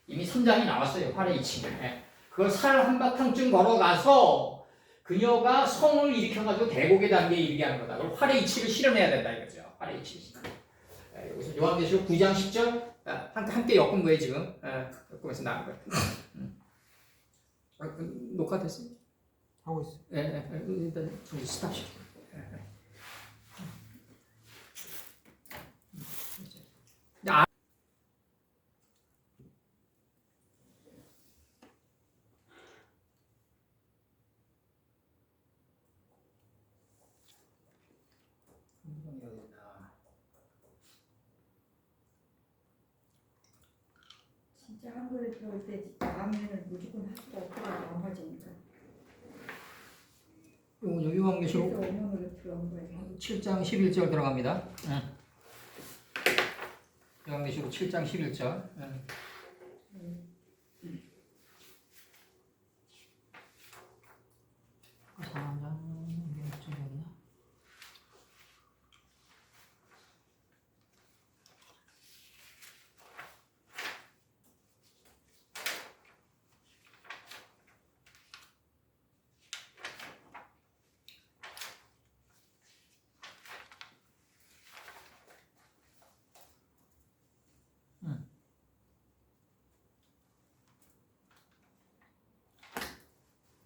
이미 3장이 나왔어요. 활의 이치는. 그걸 살 한바탕쯤 걸어가서 그녀가 성을 일으켜가지고 대곡의 단계에 이르게 하는 거다. 그럼 활의 이치를 실현해야 된다 이거죠. 활의 이치. 여기서 요한계시록 9장 10절 함께 엮은 지금. 엮으면서 나온 거예요. 녹화됐어요? 하고 있어. 일단 좀 스탑 시켜. 진짜 한국에 들어올 때 라면을 무조건 할 수가 없더라고 안 맞으니까. 요한계시록 그래서 원문으로 들어온 거예요. 7장 11절 들어갑니다. 요한계시록 7장 11절.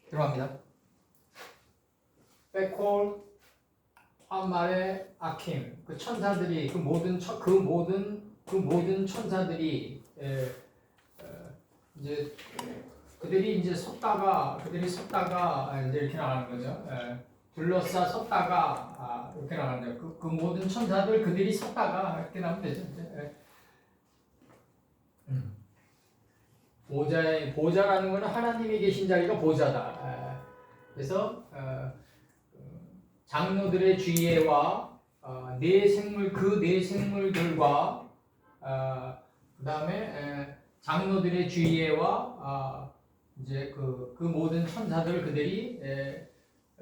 들어갑니다. 백홀 한말의 아킴 그 천사들이 그 모든 천사들이 이제 그들이 섰다가 이제 이렇게 나가는 거죠. 둘러싸 섰다가 이렇게 나가는 거죠. 그 모든 천사들 그들이 섰다가 이렇게 나면 되죠. 보좌라는 것은 하나님이 계신 자리가 보좌다. 그래서 장로들의 주의와 네 생물들과 그다음에 장로들의 주의와 이제 그 모든 천사들 그들이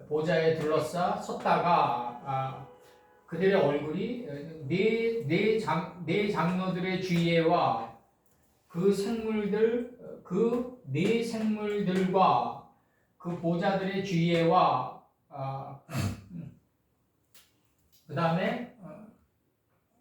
보좌에 둘러싸 섰다가 그들의 얼굴이 네 장로들의 주의와 그 네 생물들과 그 보좌들의 주위에와 그 다음에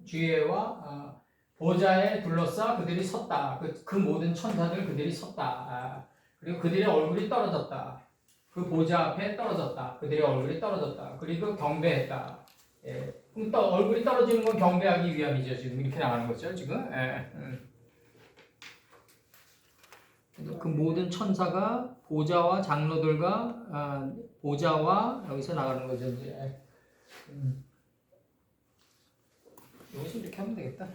주위에와 보좌에 둘러싸 그들이 섰다. 그 모든 천사들 그들이 섰다. 그리고 그들의 얼굴이 떨어졌다. 그 보좌 앞에 떨어졌다. 그들의 얼굴이 떨어졌다. 그리고 경배했다. 그럼 또 얼굴이 떨어지는 건 경배하기 위함이죠. 지금 이렇게 나가는 거죠. 지금. 그 모든 천사가 보좌와 장로들과 보좌와 여기서 나가는 거죠. 이제 여기서 이렇게 하면 되겠다.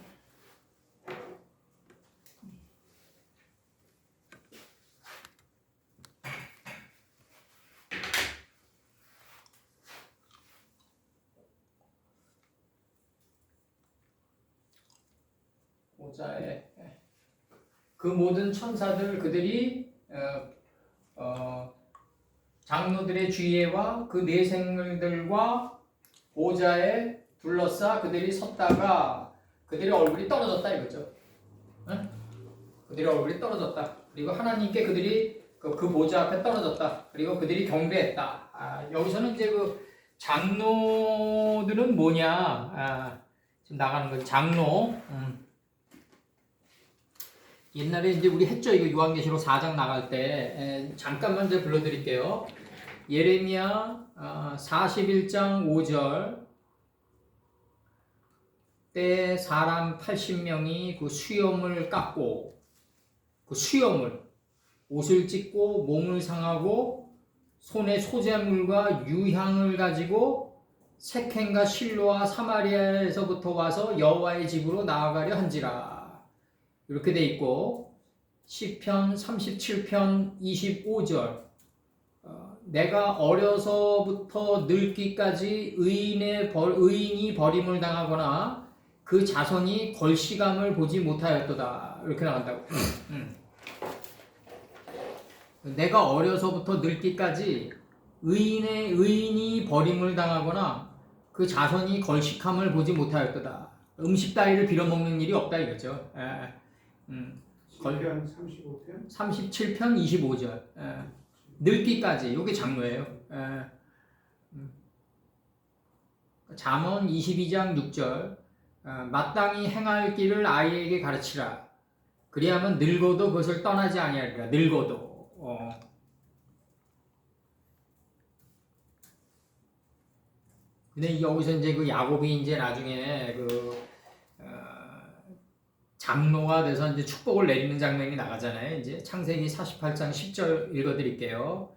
보좌에 그 모든 천사들 그들이 장로들의 주위에와 그 네 생물들과 보좌에 둘러싸 그들이 섰다가 그들의 얼굴이 떨어졌다 이거죠. 그들의 얼굴이 떨어졌다. 그리고 하나님께 그들이 그 보좌 앞에 떨어졌다. 그리고 그들이 경배했다. 여기서는 이제 그 장로들은 뭐냐? 지금 나가는 거죠. 장로. 옛날에 이제 우리 했죠. 이거 요한계시록 4장 나갈 때 잠깐만 제가 불러드릴게요. 예레미야 41장 5절 때 사람 80명이 그 수염을 깎고 그 수염을 옷을 찢고 몸을 상하고 손에 소재물과 유향을 가지고 세켄과 실로와 사마리아에서부터 와서 여호와의 집으로 나아가려 한지라. 이렇게 돼 있고 시편 37편 25절 내가 어려서부터 늙기까지 의인이 버림을 당하거나 그 자손이 걸시감을 보지 못하였도다. 이렇게 나간다고. 내가 어려서부터 늙기까지 의인이 버림을 당하거나 그 자손이 걸식함을 보지 못하였도다. 음식 따위를 빌어먹는 일이 없다 이거죠. 10편 35편 37편 25절. 늙기까지. 요게 장로예요. 잠언 22장 6절. 마땅히 행할 길을 아이에게 가르치라. 그리하면 늙어도 그것을 떠나지 아니하리라. 늙어도. 근데 여기서 이제 그 야곱이 이제 나중에 장로가 돼서 이제 축복을 내리는 장면이 나가잖아요. 이제 창세기 48장 10절 읽어드릴게요.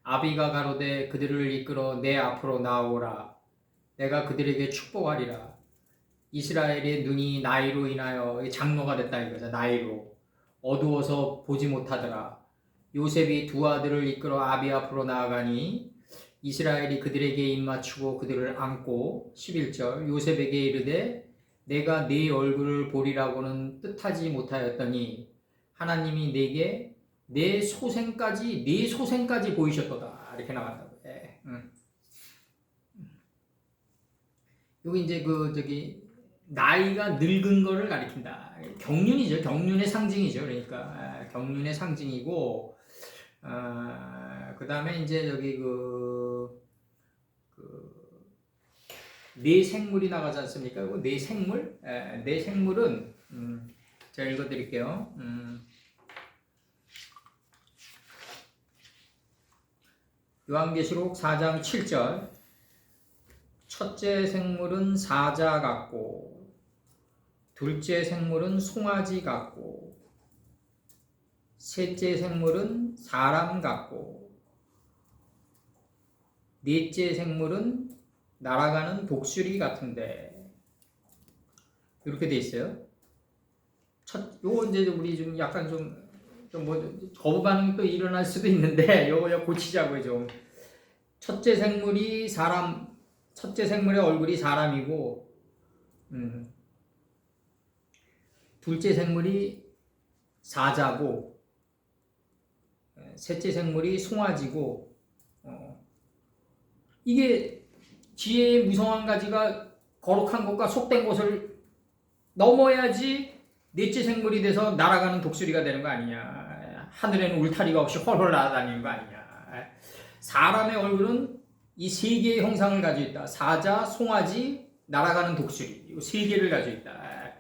아비가 가로되 그들을 이끌어 내 앞으로 나오라. 내가 그들에게 축복하리라. 이스라엘의 눈이 나이로 인하여 장로가 됐다 이거죠. 나이로 어두워서 보지 못하더라. 요셉이 두 아들을 이끌어 아비 앞으로 나아가니 이스라엘이 그들에게 입맞추고 그들을 안고 11절 요셉에게 이르되 내가 네 얼굴을 보리라고는 뜻하지 못하였더니 하나님이 내게 내 소생까지 보이셨도다. 이렇게 나간다고. 여기 이제 나이가 늙은 거를 가리킨다. 경륜이죠. 경륜의 상징이죠. 그러니까 경륜의 상징이고 그 다음에 이제 여기 네 생물이 나가지 않습니까? 네 생물? 네 생물은 제가 읽어드릴게요. 요한계시록 4장 7절 첫째 생물은 사자 같고 둘째 생물은 송아지 같고 셋째 생물은 사람 같고 넷째 생물은 날아가는 독수리 같은데 이렇게 돼 있어요. 요거 이제 우리 좀 약간 좀 거부 반응이 또 일어날 수도 있는데 요거 고치자고요 좀. 첫째 생물의 얼굴이 사람이고, 둘째 생물이 사자고, 셋째 생물이 송아지고, 이게 지혜의 무성한 가지가 거룩한 것과 속된 것을 넘어야지 넷째 생물이 돼서 날아가는 독수리가 되는 거 아니냐. 하늘에는 울타리가 없이 헐헐 날아다니는 거 아니냐. 사람의 얼굴은 이 세 개의 형상을 가지고 있다. 사자, 송아지, 날아가는 독수리. 이 세 개를 가지고 있다.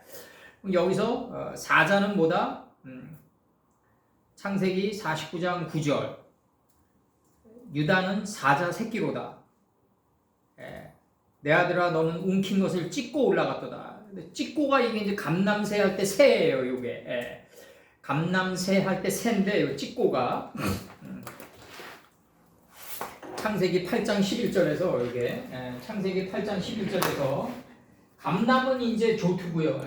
여기서 사자는 뭐다? 창세기 49장 9절. 유다는 사자 새끼로다. 내 아들아 너는 움킨 것을 찢고 올라갔도다. 찢고가 이게 이제 감남새 할 때 새예요. 요게 감남새 할 때 새인데 요 찢고가 창세기 8장 11절에서 이게 창세기 8장 11절에서 감남은 이제 조투고요.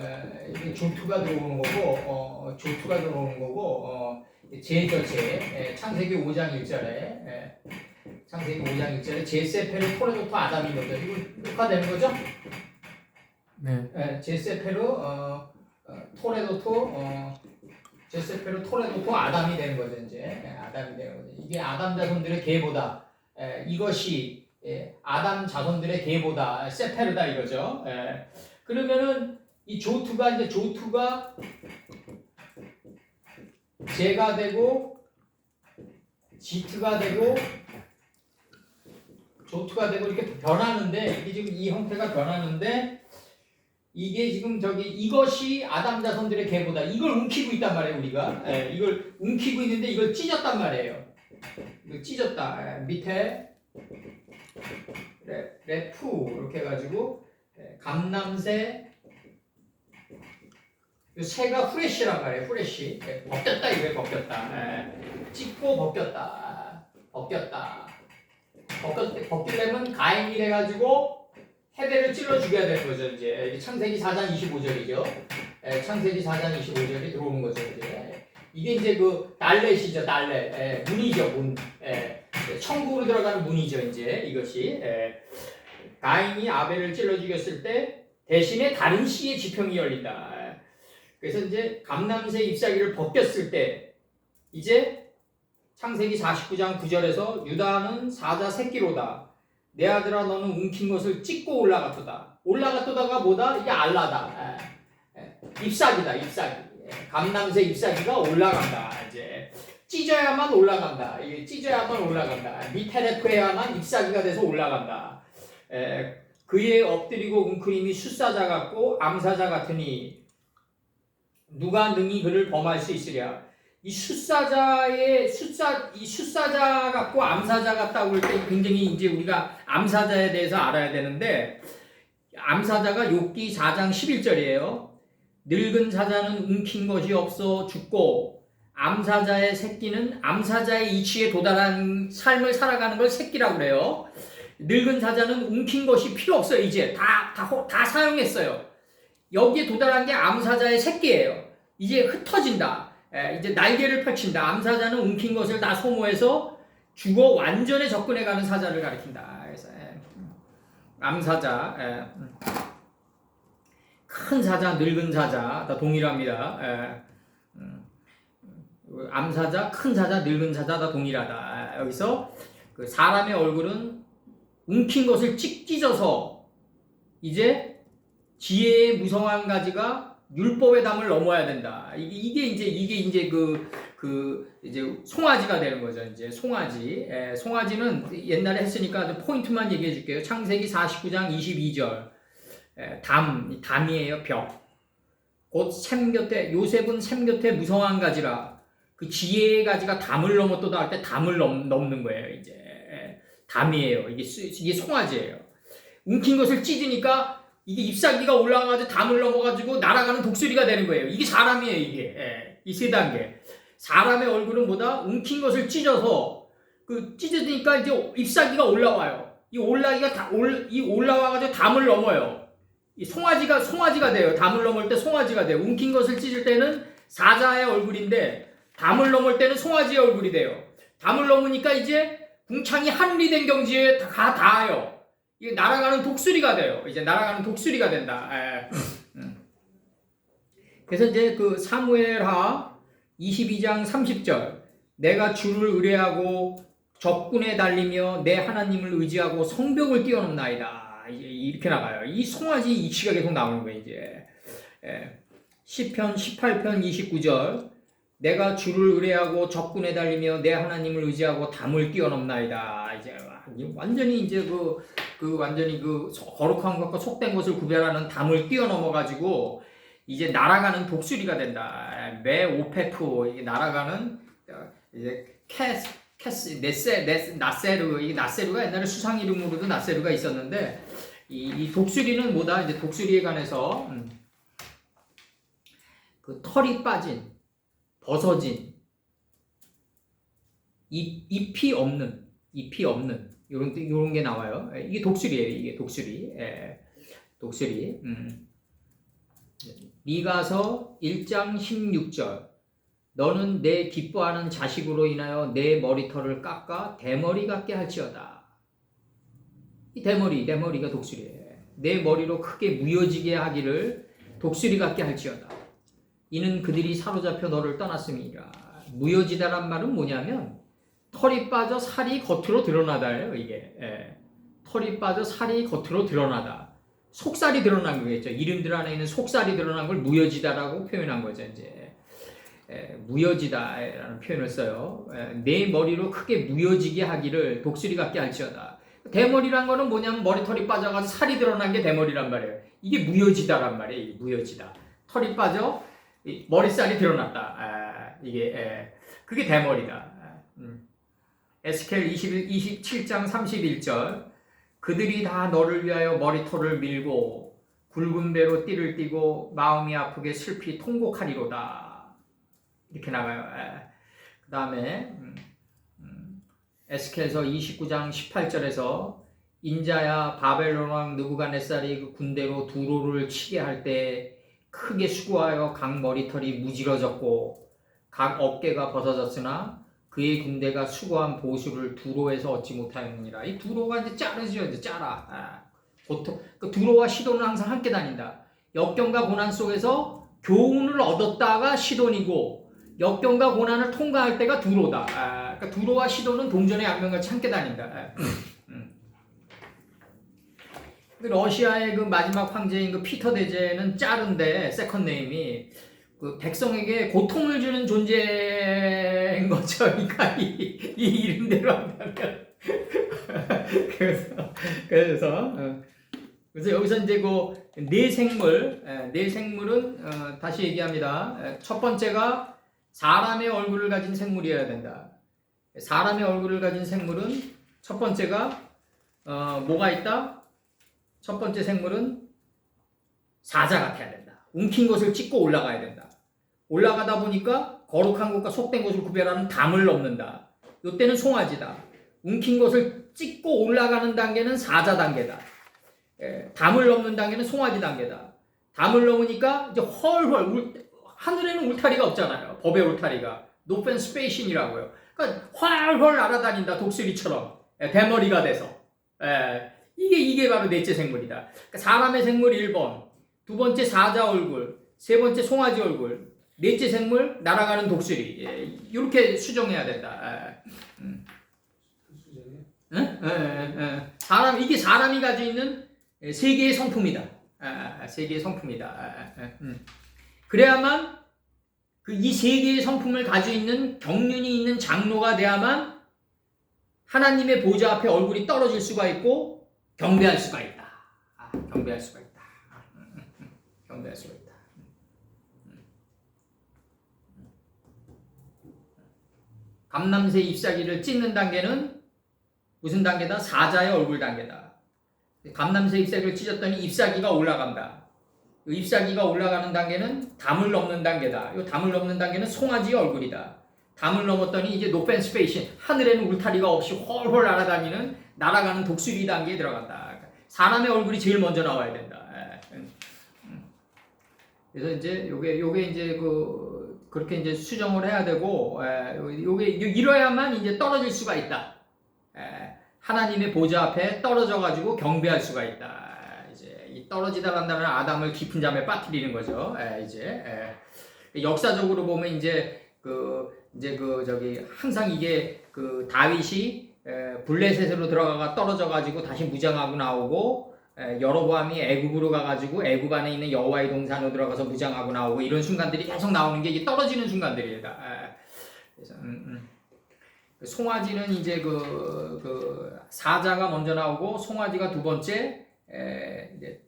이게 조투가 들어오는 거고 조투가 들어오는 거고 제죠 제. 창세기 5장 1절에 창세기 5장 1절에 제세페르 토레도토 아담이거든요. 이거 녹화되는 거죠? 네. 제세페르 토레도토 아담이 되는 거죠. 이제 아담이 되는 거죠. 이게 아담 자손들의 계보다 이것이 아담 자손들의 계보다 세페르다 이거죠. 그러면은 이 조투가 제가 되고 지트가 되고 조투가 되고 이렇게 변하는데 이게 지금 이 형태가 변하는데 이게 지금 이것이 아담 자손들의 계보다 이걸 움키고 있단 말이에요 우리가. 이걸 움키고 있는데 이걸 찢었단 말이에요. 이거 찢었다. 밑에 레프 이렇게 해가지고 감남새 이 새가 후레쉬란 말이에요. 후레쉬. 벗겼다 이거예요. 벗겼다. 찢고 벗겼다. 벗기려면 가인이 돼가지고 헤벨을 찔러 죽여야 되는 거죠. 이제 창세기 4장 25절이죠. 창세기 4장 25절이 들어오는 거죠. 이게 이제 그 날렛이죠. 날렛. 문이죠. 문. 천국으로 들어가는 문이죠. 이제 이것이 가인이 아벨을 찔러 죽였을 때 대신에 다른 씨의 지평이 열린다. 그래서 이제 감람새 잎사귀를 벗겼을 때 이제 창세기 49장 9절에서 유다는 사자 새끼로다. 내 아들아 너는 움킨 것을 찢고 올라갔도다. 올라갔도다가 뭐다? 이게 알라다. 잎사귀다. 잎사귀. 감람새 잎사귀가 올라간다. 이제 찢어야만 올라간다. 이게 찢어야만 올라간다. 미테레프에야만 잎사귀가 돼서 올라간다. 그의 엎드리고 웅크림이 숫사자 같고 암사자 같으니 누가 능히 그를 범할 수 있으랴. 이 숫사자 같고 암사자 같다고 할 때 굉장히 이제 우리가 암사자에 대해서 알아야 되는데 암사자가 욥기 4장 11절이에요. 늙은 사자는 움킨 것이 없어 죽고 암사자의 새끼는 암사자의 이치에 도달한 삶을 살아가는 걸 새끼라고 그래요. 늙은 사자는 움킨 것이 필요 없어요. 이제 다 사용했어요. 여기에 도달한 게 암사자의 새끼예요. 이제 흩어진다. 이제 날개를 펼친다. 암사자는 움킨 것을 다 소모해서 죽어 완전에 접근해가는 사자를 가리킨다. 그래서 암사자, 큰 사자, 늙은 사자 다 동일합니다. 암사자, 큰 사자, 늙은 사자 다 동일하다. 여기서 그 사람의 얼굴은 움킨 것을 찢어서 이제 지혜의 무성한 가지가 율법의 담을 넘어야 된다. 이게 이제 이제 송아지가 되는 거죠. 이제 송아지. 송아지는 옛날에 했으니까 포인트만 얘기해 줄게요. 창세기 49장 22절. 담이에요. 벽. 곧 샘 곁에 요셉은 샘 곁에 무성한 가지라. 그 지혜의 가지가 담을 넘었도다 할 때 담을 넘는 거예요. 이제 담이에요. 이게 송아지예요. 움킨 것을 찢으니까 이게 잎사귀가 올라가가지고 담을 넘어가지고 날아가는 독수리가 되는 거예요. 이게 사람이에요. 이게 이 세 단계. 사람의 얼굴은 뭐다? 움킨 것을 찢어서 그 찢어지니까 이제 잎사귀가 올라와요. 이 올라와가지고 담을 넘어요. 이 송아지가 돼요. 담을 넘을 때 송아지가 돼요. 움킨 것을 찢을 때는 사자의 얼굴인데 담을 넘을 때는 송아지의 얼굴이 돼요. 담을 넘으니까 이제 궁창이 하늘이 된 경지에 다 닿아요. 이게 날아가는 독수리가 돼요. 이제 날아가는 독수리가 된다. 그래서 이제 그 사무엘하 22장 30절 내가 주를 의뢰하고 적군에 달리며 내 하나님을 의지하고 성벽을 뛰어넘나이다. 이렇게 나가요. 이 송아지 이치가 계속 나오는 거예요. 이제 시편 18편 29절 내가 주를 의뢰하고 적군에 달리며 내 하나님을 의지하고 담을 뛰어넘나이다. 이제 완전히 이제 완전히 거룩한 것과 속된 것을 구별하는 담을 뛰어넘어 가지고 이제 날아가는 독수리가 된다. 메오페프 이게 날아가는 이제 나세르 이 나세르가 옛날에 수상 이름으로도 나세르가 있었는데 이 독수리는 뭐다? 이제 독수리에 관해서 그 털이 빠진 벗어진 잎이 없는 요런 게 나와요. 이게 독수리예요. 이게 독수리. 독수리. 미가서 1장 16절 너는 내 기뻐하는 자식으로 인하여 내 머리털을 깎아 대머리 같게 할지어다. 이 대머리가 독수리예요. 내 머리로 크게 무뎌지게 하기를 독수리 같게 할지어다. 이는 그들이 사로잡혀 너를 떠났음이라. 무뎌지다란 말은 뭐냐면 털이 빠져 살이 겉으로 드러나다예요. 이게 털이 빠져 살이 겉으로 드러나다. 속살이 드러난 거겠죠. 이름들 안에 있는 속살이 드러난 걸 무뎌지다라고 표현한 거죠. 이제 무뎌지다라는 표현을 써요. 내 머리로 크게 무뎌지게 하기를 독수리 같게 할지어다. 대머리란 거는 뭐냐면 머리털이 빠져가지고 살이 드러난 게 대머리란 말이에요. 이게 무뎌지다란 말이에요. 무뎌지다. 털이 빠져 머리살이 드러났다. 그게 대머리다. 에스겔 27장 31절 그들이 다 너를 위하여 머리털을 밀고 굵은 배로 띠를 띠고 마음이 아프게 슬피 통곡하리로다. 이렇게 나가요. 그 다음에 에스겔서 29장 18절에서 인자야 바벨론 왕 느부갓네살이 그 군대로 두로를 치게 할 때 크게 수고하여 각 머리털이 무질어졌고 각 어깨가 벗어졌으나 그의 군대가 수고한 보수를 두로에서 얻지 못하였느니라. 이 두로가 이제 자르죠. 이제 그 두로와 시돈은 항상 함께 다닌다. 역경과 고난 속에서 교훈을 얻었다가 시돈이고 역경과 고난을 통과할 때가 두로다. 그러니까 두로와 시돈은 동전의 양면같이 함께 다닌다. 그 러시아의 그 마지막 황제인 그 피터 대제는 짜른데 세컨 네임이 그 백성에게 고통을 주는 존재인 거죠. 그러니까 이 이름대로 한다면 그래서 여기서 이제 그 네 생물은 다시 얘기합니다. 첫 번째가 사람의 얼굴을 가진 생물이어야 된다. 사람의 얼굴을 가진 생물은 첫 번째가 뭐가 있다? 첫 번째 생물은 사자 같아야 된다. 움킨 것을 찢고 올라가야 된다. 올라가다 보니까 거룩한 것과 속된 것을 구별하는 담을 넘는다. 이때는 송아지다. 움킨 것을 찢고 올라가는 단계는 사자 단계다. 담을 넘는 단계는 송아지 단계다. 담을 넘으니까 이제 헐헐 하늘에는 울타리가 없잖아요. 법의 울타리가 노펜 스페이신이라고요. 그러니까 활활 날아다닌다. 독수리처럼 대머리가 돼서 이게 바로 넷째 생물이다. 그러니까 사람의 생물 1번, 두 번째 사자 얼굴, 세 번째 송아지 얼굴, 넷째 생물 날아가는 독수리. 이렇게 수정해야 된다. 이게 사람이 가지고 있는 세계의 성품이다. 세계의 성품이다. 그래야만 이 세계의 성품을 가지고 있는 경륜이 있는 장로가 돼야만 하나님의 보좌 앞에 얼굴이 떨어질 수가 있고 경배할 수가 있다. 경배할 수가 있다. 경배할 수가 있다. 감람새 잎사귀를 찢는 단계는 무슨 단계다? 사자의 얼굴 단계다. 감람새 잎사귀를 찢었더니 잎사귀가 올라간다. 이 잎사귀가 올라가는 단계는 담을 넘는 단계다. 이 담을 넘는 단계는 송아지의 얼굴이다. 담을 넘었더니 이제 노펜 스페이신, 하늘에는 울타리가 없이 헐헐 날아가는 독수리 단계에 들어간다. 사람의 얼굴이 제일 먼저 나와야 된다. 그래서 이제 요게 이제 그렇게 이제 수정을 해야 되고, 요게 이뤄야만 이제 떨어질 수가 있다. 하나님의 보좌 앞에 떨어져 가지고 경배할 수가 있다. 이제 이 떨어지다 간다면 아담을 깊은 잠에 빠뜨리는 거죠. 역사적으로 보면 이제 항상 이게 다윗이 블레셋으로 들어가가 떨어져 가지고 다시 무장하고 나오고, 여로보암이 애굽으로 가가지고 애굽 안에 있는 여호와의 동산으로 들어가서 무장하고 나오고, 이런 순간들이 계속 나오는 게 이게 떨어지는 순간들이다. 그래서 송아지는 이제 사자가 먼저 나오고, 송아지가 두 번째,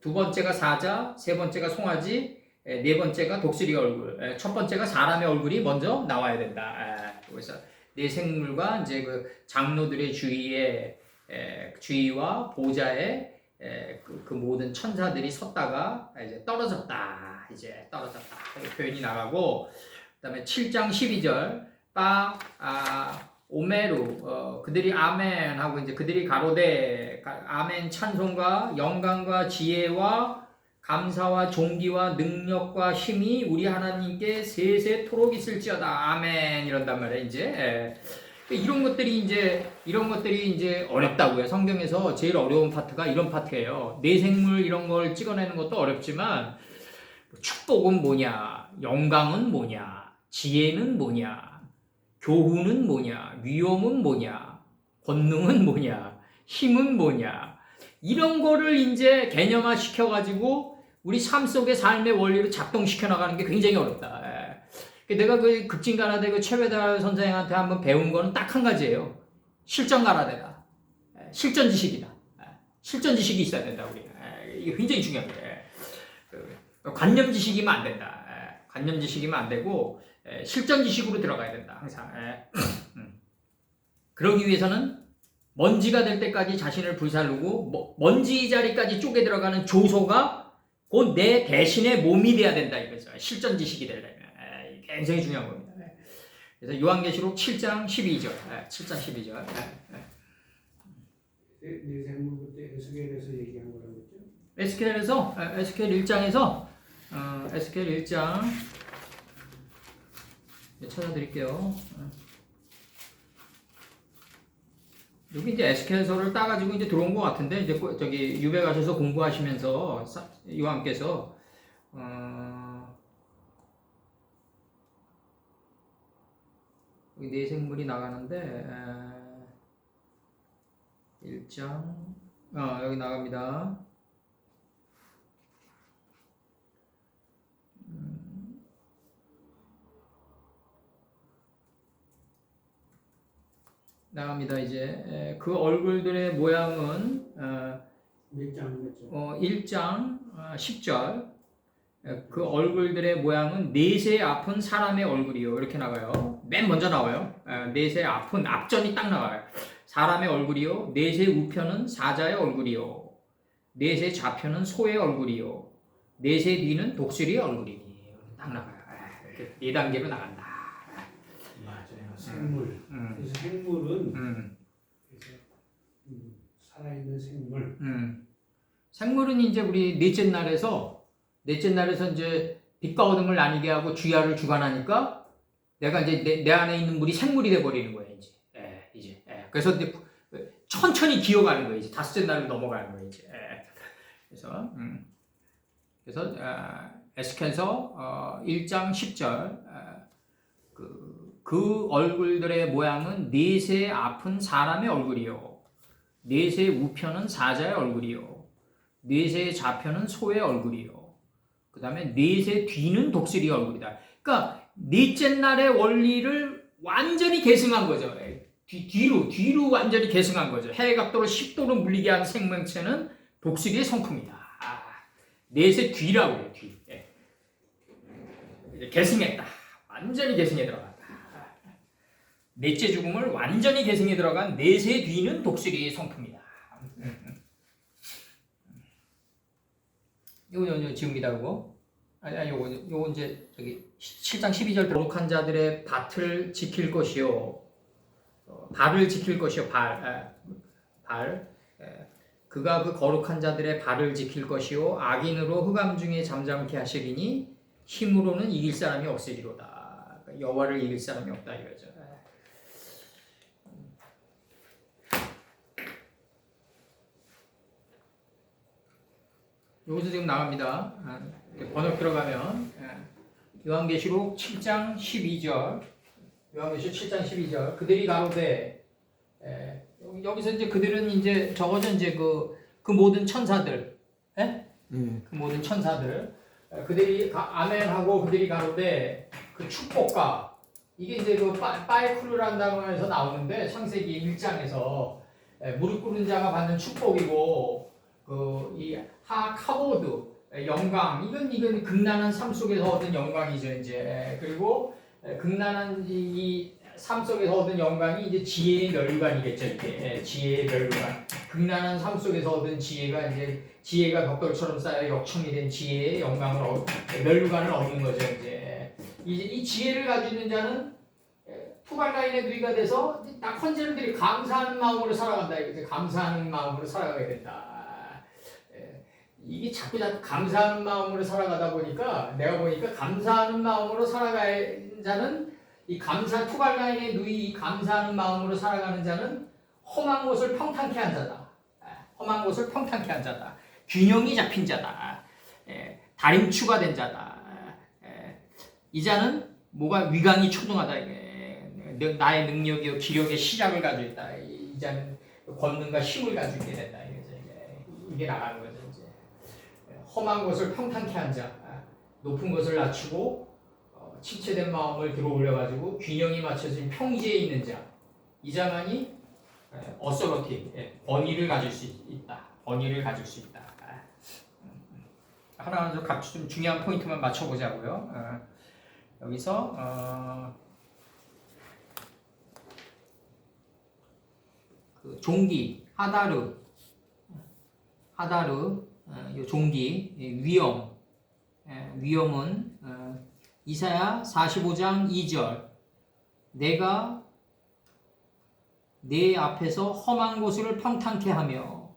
두 번째가 사자, 세 번째가 송아지, 네 번째가 독수리 얼굴, 첫 번째가 사람의 얼굴이 먼저 나와야 된다. 그래서 네 생물과 이제 장로들의 주위와 보좌에 그 모든 천사들이 섰다가 이제 떨어졌다. 이렇게 표현이 나가고, 그다음에 7장 12절 오메루, 그들이 아멘 하고 이제 그들이 가로되 아멘 찬송과 영광과 지혜와 감사와 존귀와 능력과 힘이 우리 하나님께 세세토록 있을지어다. 아멘. 이런단 말이에요. 이제 이런 것들이 이제 어렵다고요. 성경에서 제일 어려운 파트가 이런 파트예요. 내생물 이런 걸 찍어내는 것도 어렵지만, 축복은 뭐냐, 영광은 뭐냐, 지혜는 뭐냐, 교훈은 뭐냐, 위엄은 뭐냐, 권능은 뭐냐, 힘은 뭐냐, 이런 거를 이제 개념화 시켜가지고 우리 삶 속의 삶의 원리를 작동시켜 나가는 게 굉장히 어렵다. 내가 급진가라대 최배달 선생한테 한번 배운 거는 딱 한 가지예요. 실전가라대다. 실전 지식이다. 실전 지식이 있어야 된다, 우리. 이게 굉장히 중요합니다. 관념 지식이면 안 된다. 관념 지식이면 안 되고, 실전 지식으로 들어가야 된다, 항상. 그러기 위해서는 먼지가 될 때까지 자신을 불살르고, 먼지 자리까지 쪼개 들어가는 조소가 곧 내 대신의 몸이 돼야 된다, 이거죠. 실전 지식이 되려면. 굉장히 중요한 겁니다. 그래서 요한계시록 7장 12절. 7장 12절. 네 생물 그때 에스겔에서 얘기한 거라고 했죠? 에스겔 1장에서 에스겔 1장 찾아드릴게요. 여기 이제 에스켄서를 따가지고 이제 들어온 것 같은데 이제 저기 유배 가셔서 공부하시면서 요한께서 여기 내생물이 나가는데 1장 여기 나갑니다. 나갑니다. 이제 그 얼굴들의 모양은 몇 장. 1장 10절 그 얼굴들의 모양은 내세 아픈 사람의 얼굴이요. 이렇게 나가요. 맨 먼저 나와요. 내세 아픈 앞전이 딱 나와요. 사람의 얼굴이요. 내세 우편은 사자의 얼굴이요. 내세 좌편은 소의 얼굴이요. 내세 뒤는 독수리의 얼굴이니. 딱 나가요. 이렇게 4단계로 나간다. 맞아요. 생물. 그래서 생물은 그래서 살아있는 생물. 생물은 이제 우리 넷째 날에서 이제 빛과 어둠을 나뉘게 하고 주야를 주관하니까 내가 이제 내 안에 있는 물이 생물이 돼 버리는 거예요. 이제. 그래서 이제 천천히 기어가는 거예요. 이제 5째 날로 넘어가는 거예요. 이제. 그래서 에스켄서 1장 10절 그 얼굴들의 모양은 넷의 앞은 사람의 얼굴이요. 넷의 우편은 사자의 얼굴이요. 넷의 좌편은 소의 얼굴이요. 그 다음에 넷의 뒤는 독수리의 얼굴이다. 그러니까 넷째 날의 원리를 완전히 계승한 거죠. 뒤로 완전히 계승한 거죠. 해각도로 10도로 물리게 한 생명체는 독수리의 성품이다. 넷의 뒤라고 해요. 뒤. 계승했다. 완전히 계승에 들어갔다. 넷째 죽음을 완전히 계승에 들어간 넷의 뒤는 독수리의 성품이다. 요거 지웁니다. 요거 이제 저기 7장 12절 거룩한 자들의 밭을 지킬 것이요. 발을 지킬 것이요. 발. 그가 그 거룩한 자들의 발을 지킬 것이요. 악인으로 흑암 중에 잠잠케 하시리니 힘으로는 이길 사람이 없으리로다. 여호와를 이길 사람이 없다 이거죠. 여기서 지금 나갑니다. 번역 들어가면 요한계시록 7장 12절 요한계시록 7장 12절 그들이 가로되 여기서 이제 그들은 이제 적어져 이제 그 모든 천사들 그 모든 천사들 그들이 아멘하고 그들이 가로되 그 축복과 이게 이제 그 빠에쿠르라는 단어에서 나오는데 창세기 1장에서 무릎 꿇은 자가 받는 축복이고 이 하카보드 영광 이건 극난한 삶 속에서 얻은 영광이죠. 이제 그리고 극난한 이 삶 속에서 얻은 영광이 이제 지혜의 멸관이겠죠. 이게 지혜의 멸관. 극난한 삶 속에서 얻은 지혜가 이제 지혜가 벽돌처럼 쌓여 역청이 된 지혜의 영광을 멸관을 얻는 거죠. 이제 이 지혜를 가지고 있는 자는 투발가인의 누이가 돼서 딱 헌재들이 감사하는 마음으로 살아간다. 이게 감사하는 마음으로 살아가게 된다. 이게 자꾸 감사하는 마음으로 살아가다 보니까 내가 보니까 감사하는 마음으로 살아가는 자는 이 투발가인의 누이 이 감사하는 마음으로 살아가는 자는 험한 곳을 평탄케 한 자다. 험한 곳을 평탄케 한 자다. 균형이 잡힌 자다. 다림추가 된 자다. 이 자는 뭐가 위강이 초등하다. 나의 능력이요 기력의 시작을 가지고 있다. 이 자는 권능과 힘을 가지고 있게 된다. 이게 나가는 거죠. 이제 험한 것을 평탄케 한 자, 높은 것을 낮추고 침체된 마음을 들어 올려가지고 균형이 맞춰진 평지에 있는 자, 이 자만이 어서러티 권위를 가질 수 있다. 권위를 가질 수 있다. 하나 각주 좀 중요한 포인트만 맞춰보자고요. 여기서 그 종기 하다르 요 종기 위엄은 이사야 45장 2절 내가 내 앞에서 험한 곳을 평탄케 하며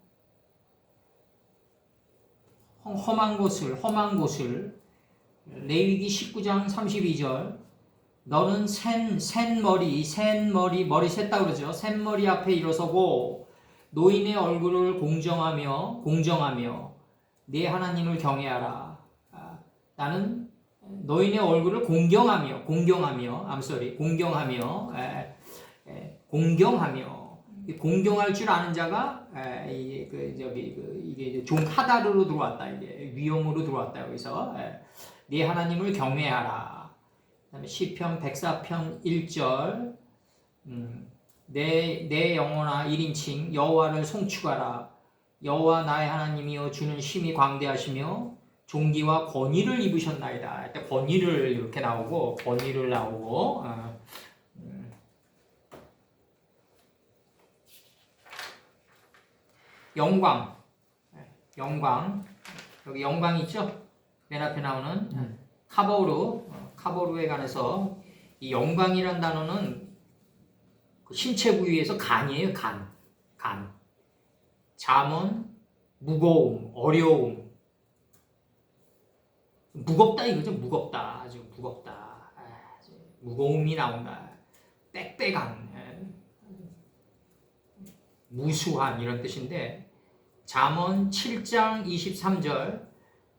험한 곳을 레위기 19장 32절 너는 센 머리 머리 셌다 그러죠. 센 머리 앞에 일어서고 노인의 얼굴을 공정하며 네 하나님을 경외하라. 나는 노인의 얼굴을 공경하며 이 공경할 줄 아는 자가 이게 종 하다르로 들어왔다. 이게 위험으로 들어왔다. 여기서 네 하나님을 경외하라. 그다음에 시편 104편 1절 내 영혼아 1인칭 여호와를 송축하라. 여호와 나의 하나님이여 주는 심히 광대하시며 존귀와 권위를 입으셨나이다. 일단 권위를 이렇게 나오고 영광 여기 영광 있죠? 맨 앞에 나오는 카보르에 관해서 이 영광이란 단어는 그 신체 부위에서 간이에요. 간 잠언 무거움 어려움 무겁다 이거죠. 무겁다 아주 무겁다 무거움이 나온다 빽빽한 무수한 이런 뜻인데 잠언 7장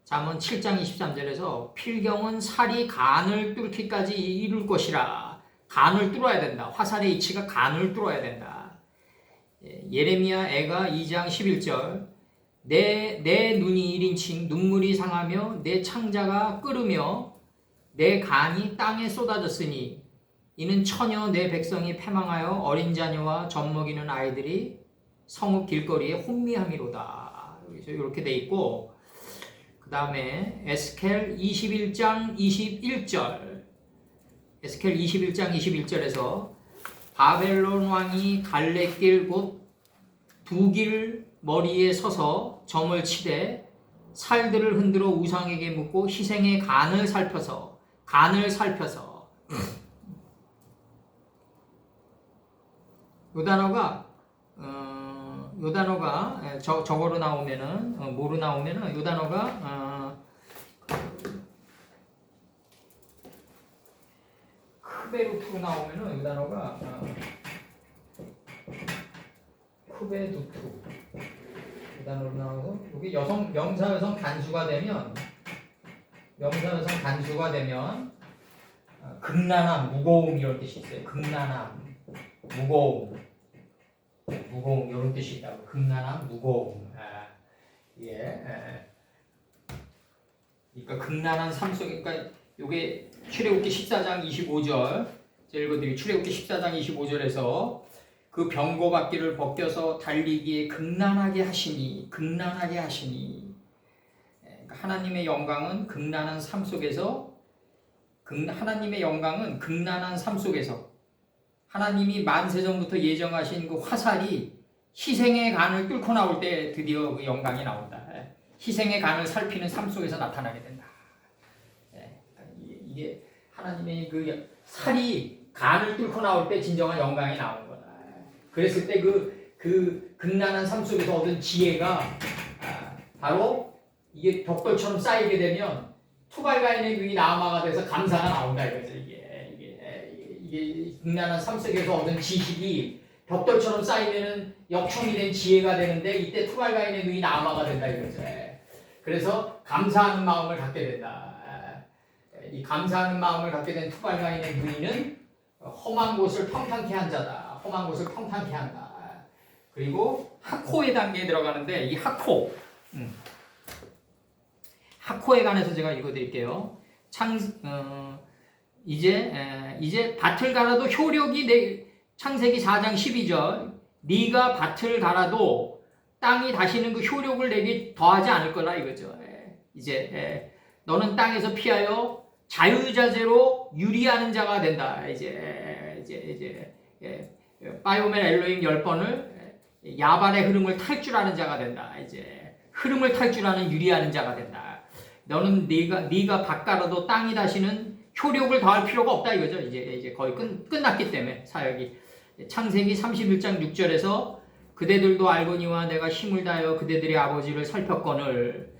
23절에서 필경은 살이 간을 뚫기까지 이룰 것이라. 간을 뚫어야 된다. 화살의 이치가 간을 뚫어야 된다. 예레미야 애가 2장 11절 내 눈이 1인칭 눈물이 상하며 내 창자가 끓으며 내 간이 땅에 쏟아졌으니 이는 처녀 내 백성이 패망하여 어린 자녀와 젖먹이는 아이들이 성읍 길거리에 혼미함이로다. 이렇게 돼 있고 그 다음에 에스겔 21장 21절에서 바벨론 왕이 갈래길 곧 두 길 머리에 서서 점을 치되 살들을 흔들어 우상에게 묻고 희생의 간을 살펴서 요 단어가 저거로 나오면은 뭐로 나오면은 요 단어가 크베루트로 나오면은 요 단어가 크베두투 그 단어로 나와서 여기 명사 여성 단수가 되면 극난함 무거움 이런 뜻이 있어요. 극난함 무거움 이런 뜻이 있다고. 극난함 무거움 그러니까 극난한 삶 속에 그러니까 요게 출애굽기 14장 25절 제가 읽어드릴 출애굽기 14장 25절에서 그 병거바퀴를 벗겨서 달리기에 극난하게 하시니 그러니까 하나님의 영광은 극난한 삶 속에서 하나님이 만세전부터 예정하신 그 화살이 희생의 간을 뚫고 나올 때 드디어 그 영광이 나온다. 희생의 간을 살피는 삶 속에서 나타나게 된다. 이게 하나님의 그 살이 간을 뚫고 나올 때 진정한 영광이 나오는 거다. 그랬을 때 그 극난한 삶 속에서 얻은 지혜가 바로 이게 벽돌처럼 쌓이게 되면 투발가인의 눈이 나아마가 돼서 감사가 나온다 이거죠. 이게 극난한 삶 속에서 얻은 지식이 벽돌처럼 쌓이면은 역청이 된 지혜가 되는데 이때 투발가인의 눈이 나아마가 된다 이거죠. 그래서 감사하는 마음을 갖게 된다. 이 감사하는 마음을 갖게 된 투발가인의 눈이는 험한 곳을 평탄케 한 자다. 험한 곳을 평탄케 한다. 그리고 하코의 단계에 들어가는데 이 하코에 관해서 제가 읽어드릴게요. 이제 밭을 갈아도 효력이 창세기 4장 12절 네가 밭을 갈아도 땅이 다시는 그 효력을 내게 더하지 않을 거라 이거죠. 이제 너는 땅에서 피하여 자유자재로 유리하는 자가 된다. 이제 바이오멜 엘로힘 10번을 야발의 흐름을 탈 줄 아는 자가 된다. 이제 흐름을 탈 줄 아는 유리하는 자가 된다. 너는 네가 밭 갈아도 땅이 다시는 효력을 더할 필요가 없다 이거죠. 이제 거의 끝났기 때문에 사역이. 창세기 31장 6절에서 그대들도 알거니와 내가 힘을 다하여 그대들의 아버지를 살폈거늘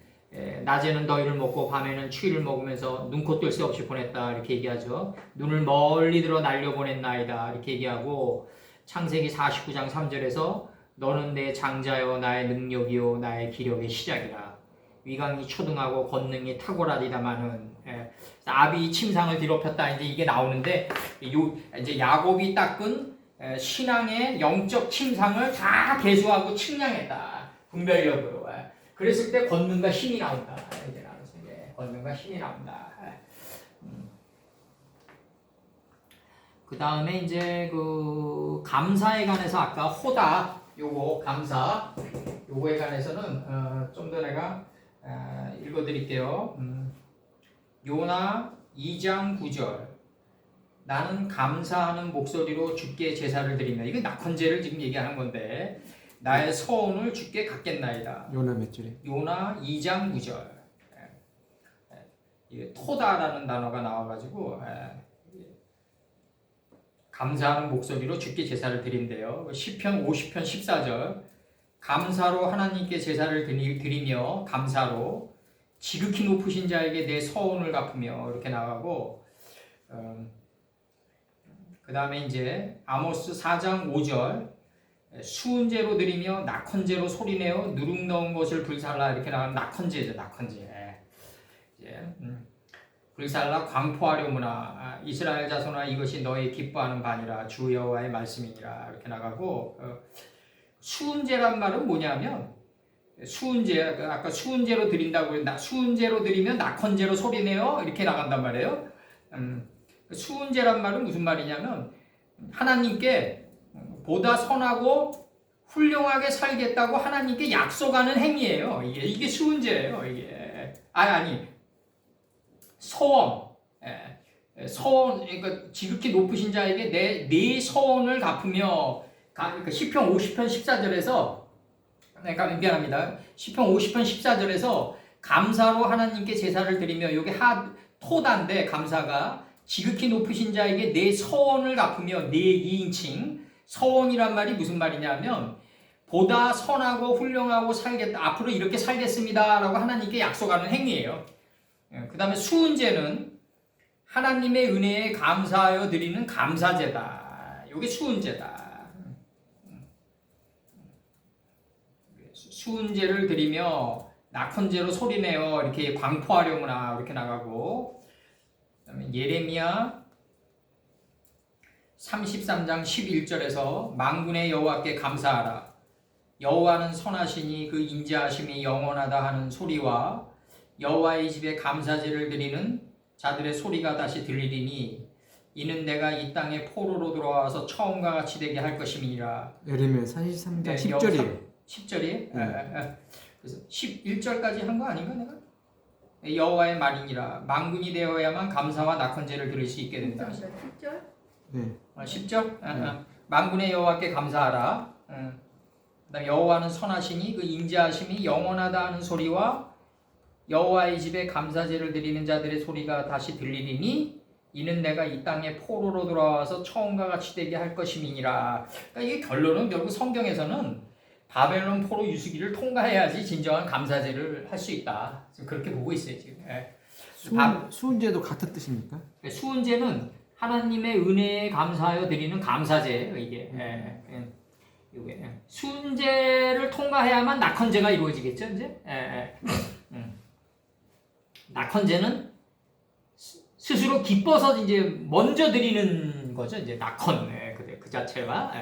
낮에는 너희를 먹고 밤에는 추위를 먹으면서 눈코 뜰 새 없이 보냈다 이렇게 얘기하죠. 눈을 멀리 들어 날려보냈나이다 이렇게 얘기하고 창세기 49장 3절에서 너는 내 장자요 나의 능력이요 나의 기력의 시작이라. 위강이 초등하고 권능이 탁월하리다마는 아비 침상을 뒤엎였다 이제 이게 나오는데 이제 야곱이 닦은 신앙의 영적 침상을 다 개수하고 측량했다 분별력으로. 그랬을 때 권능과 힘이 나온다. 이제 나와서 권능과 힘이 나온다. 그 다음에 이제 그 감사에 관해서 아까 호답 요거 감사 요거에 관해서는 좀 더 내가 읽어드릴게요. 요나 2장 9절 나는 감사하는 목소리로 주께 제사를 드리며 이거 낙헌제를 지금 얘기하는 건데 나의 서원을 주께 갖겠나이다. 요나 몇 절에? 요나 2장 9절 이게 토다라는 단어가 나와가지고 감사하는 목소리로 주께 제사를 드린대요. 시편 50편 14절 감사로 하나님께 제사를 드리며 감사로 지극히 높으신 자에게 내 서원을 갚으며 이렇게 나가고 그 다음에 이제 아모스 4장 5절 수은제로 드리며 낙헌제로 소리내어 누룩 넣은 것을 불살라 이렇게 나가는 낙헌제죠. 낙헌제 불살라 광포하려무나 이스라엘 자손아 이것이 너희 기뻐하는 바니라 주 여호와의 말씀이니라 이렇게 나가고 수은제란 말은 뭐냐면 수은제 아까 수은제로 드린다고 했나 수은제로 드리면 낙헌제로 소리내어 이렇게 나간단 말이에요. 수은제란 말은 무슨 말이냐면 하나님께 보다 선하고 훌륭하게 살겠다고 하나님께 약속하는 행위예요. 이게 수은제예요. 이게 아니 서원 서원 그러니까 지극히 높으신 자에게 내 서원을 갚으며 그러니까 시편 50편 14절에서 미안합니다. 시편 50편 14절에서 감사로 하나님께 제사를 드리며 이게 토다인데 감사가 지극히 높으신 자에게 내 서원을 갚으며 내 2인칭 서원이란 말이 무슨 말이냐면 보다 선하고 훌륭하고 살겠다 앞으로 이렇게 살겠습니다 라고 하나님께 약속하는 행위예요. 그 다음에 수은제는 하나님의 은혜에 감사하여 드리는 감사제다. 이게 수은제다. 수은제를 드리며 낙헌제로 소리내어 이렇게 광포하려무나 이렇게 나가고 그다음에 예레미야 33장 11절에서 만군의 여호와께 감사하라. 여호와는 선하시니 그 인자하심이 영원하다 하는 소리와 여호와의 집에 감사제를 드리는 자들의 소리가 다시 들리리니 이는 내가 이 땅에 포로로 들어와서 처음과 같이 되게 할 것임이니라. 예레미야 43장 10절이에요. 10절이 그래서 11절까지 한 거 아닌가 내가? 여호와의 말이니라. 만군이 되어야만 감사와 낙헌제를 드릴 수 있게 된다. 10절? 네. 10절? 만군의 여호와께 감사하라. 그다음 여호와는 선하시니 그 인자하심이 영원하다 하는 소리와 여호와의 집에 감사제를 드리는 자들의 소리가 다시 들리리니 이는 내가 이 땅에 포로로 돌아와서 처음과 같이 되게 할 것임이니라. 그러니까 이게 결론은 결국 성경에서는 바벨론 포로 유수기를 통과해야지 진정한 감사제를 할 수 있다. 지금 그렇게 보고 있어요 지금. 수은제도 같은 뜻입니까? 수은제는 하나님의 은혜에 감사하여 드리는 감사제예요 이게. 이게 수은제를 통과해야만 낙헌제가 이루어지겠죠 이제. 낙헌제는 스스로 기뻐서 이제 먼저 드리는 거죠 이제 낙헌 그 자체가.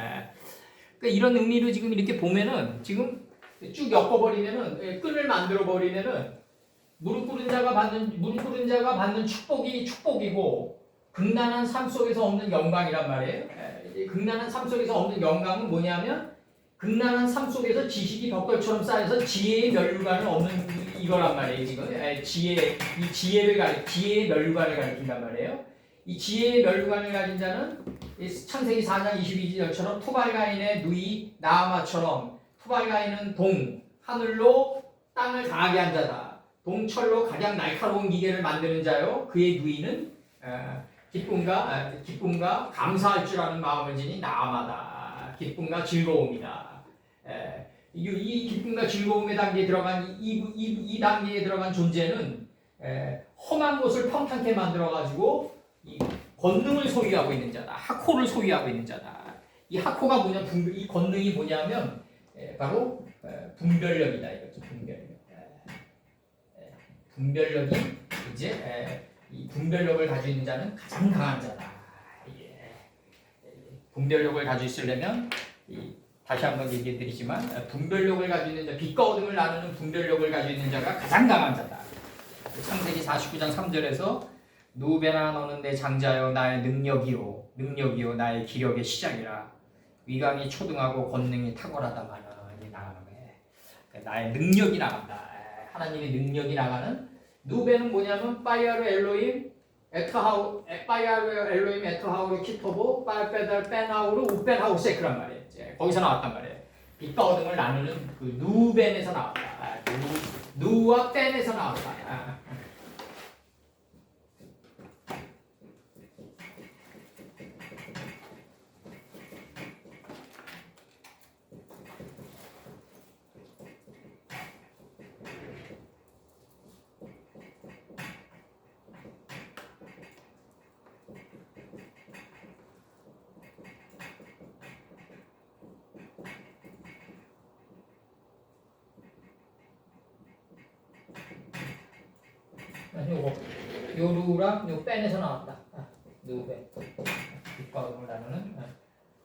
그러니까 이런 의미로 지금 이렇게 보면은 지금 쭉 엮어버리면은 끈을 만들어 버리면은 무릎 꿇은 자가 받는 축복이 축복이고 극난한 삶 속에서 없는 영광이란 말이에요. 극난한 삶 속에서 없는 영광은 뭐냐면 극난한 삶 속에서 지식이 벽돌처럼 쌓여서 지혜의 면류관을 얻는 이거란 말이에요. 지금 지혜의 면류관을 가리킨단 말이에요. 이 지혜의 면류관을 가진 자는 창세기 4장 22절처럼 투발가인의 누이 나아마처럼 투발가인은 동 하늘로 땅을 강하게 한 자다. 동철로 가장 날카로운 기계를 만드는 자요. 그의 누이는 기쁨과 감사할 줄 아는 마음을 지닌 나아마다. 기쁨과 즐거움이다. 이 기쁨과 즐거움의 단계에 들어간 이 단계에 들어간 존재는 험한 곳을 평탄케 만들어 가지고 이 권능을 소유하고 있는 자다. 하코를 소유하고 있는 자다. 이 하코가 뭐냐? 이 권능이 뭐냐면 바로 분별력이다 이거죠. 분별력이 이제 이 분별력을 가지고 있는 자는 가장 강한 자다. 분별력을 가지고 있으려면 다시 한번 얘기해 드리지만 분별력을 가지고 있는 자, 빛과 어둠을 나누는 분별력을 가지고 있는 자가 가장 강한 자다. 창세기 49장 3절에서 누베나 너는 내 장자여 나의 능력이요 나의 기력의 시작이라 위강이 초등하고 권능이 탁월하다마는 나가는 거예요. 나의 능력이 나간다. 하나님의 능력이 나가는 누베는 뭐냐면 파이아르 엘로임 에트하우 파이아르 엘로임 에트하우르 키토보 파이페달 펜하우르 우펜하우 세크란 말이에요. 거기서 나왔단 말이에요. 빛과 어둠을 나누는 그 누벤에서 나왔다. 누와 펜에서 나왔다. 요루랑 요 뺀에서 나왔다. 누벤 빛과 어둠을 나누는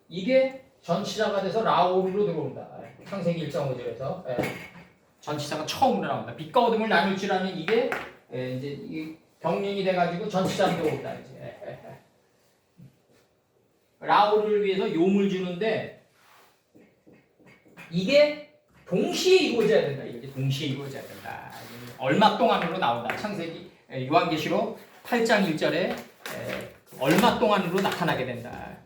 이게 전치사가 돼서 라오르로 들어온다. 창세기 1.5절에서 전치사가 처음으로 나온다. 빛과 어둠을 나눌 줄 아는 이게 이제 이 병령이 돼가지고 전치사로 들어온다. 이제 라오르를 위해서 용을 주는데 이게 동시에 이루어져야 된다. 이게 동시에 이루어져야 된다. 얼마 동안으로 나온다. 창세기 요한계시록 8장 1절에 얼마 동안으로 나타나게 된다.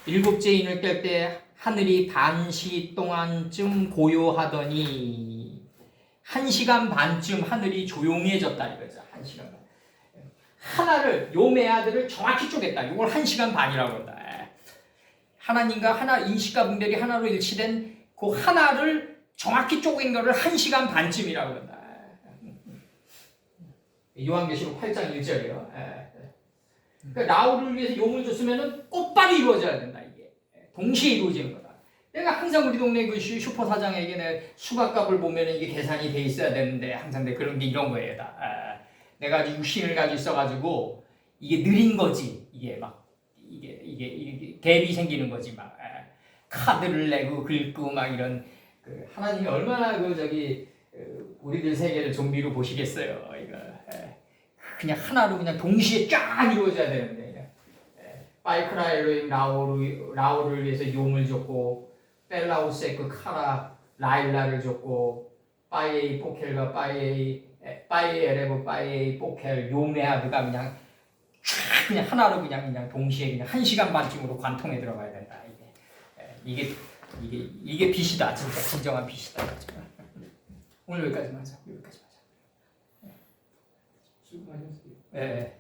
일곱째 인을 뗄 때 하늘이 반시 동안쯤 고요하더니 1시간 반쯤 하늘이 조용해졌다 이거죠. 1시간 반. 하나를 요 메아드를 정확히 쪼갰다. 이걸 1시간 반이라고 한다. 하나님과 하나 인식과 분별이 하나로 일치된 그 하나를 정확히 쪼갠 거를 1시간 반쯤이라고 한다. 요한계시록 8장 1절이에요. 그러니까 라울을 위해서 용을 줬으면은 곧바로 이루어져야 된다. 이게 동시에 이루어지는 거다. 내가 항상 우리 동네 그 슈퍼 사장에게 내 수박값을 보면은 이게 계산이 돼 있어야 되는데 항상 내 그런 게 이런 거예요. 다. 내가 아주 육신을 가지고 있어가지고 이게 느린 거지. 이게 막 이게 갭이 생기는 거지 막 카드를 내고 긁고 막 이런 그 하나님이 얼마나 그 저기 우리들 세계를 좀비로 보시겠어요. 이거 그냥 하나로 그냥 동시에 쫙 이루어져야 되는데 파이크라 엘로임 라오를 위해서 용을 줬고 벨라우세크 카라 라일라를 줬고 파이에이 포켈과 파이에이 에레브 파이에이 포켈 요메아드가 그냥 하나로 그냥 동시에 그냥 1시간 반쯤으로 관통에 들어가야 된다. 이게 빛이다. 진짜 진정한 빛이다. 오늘 여기까지만 하자. 수고하셨습니다. 네.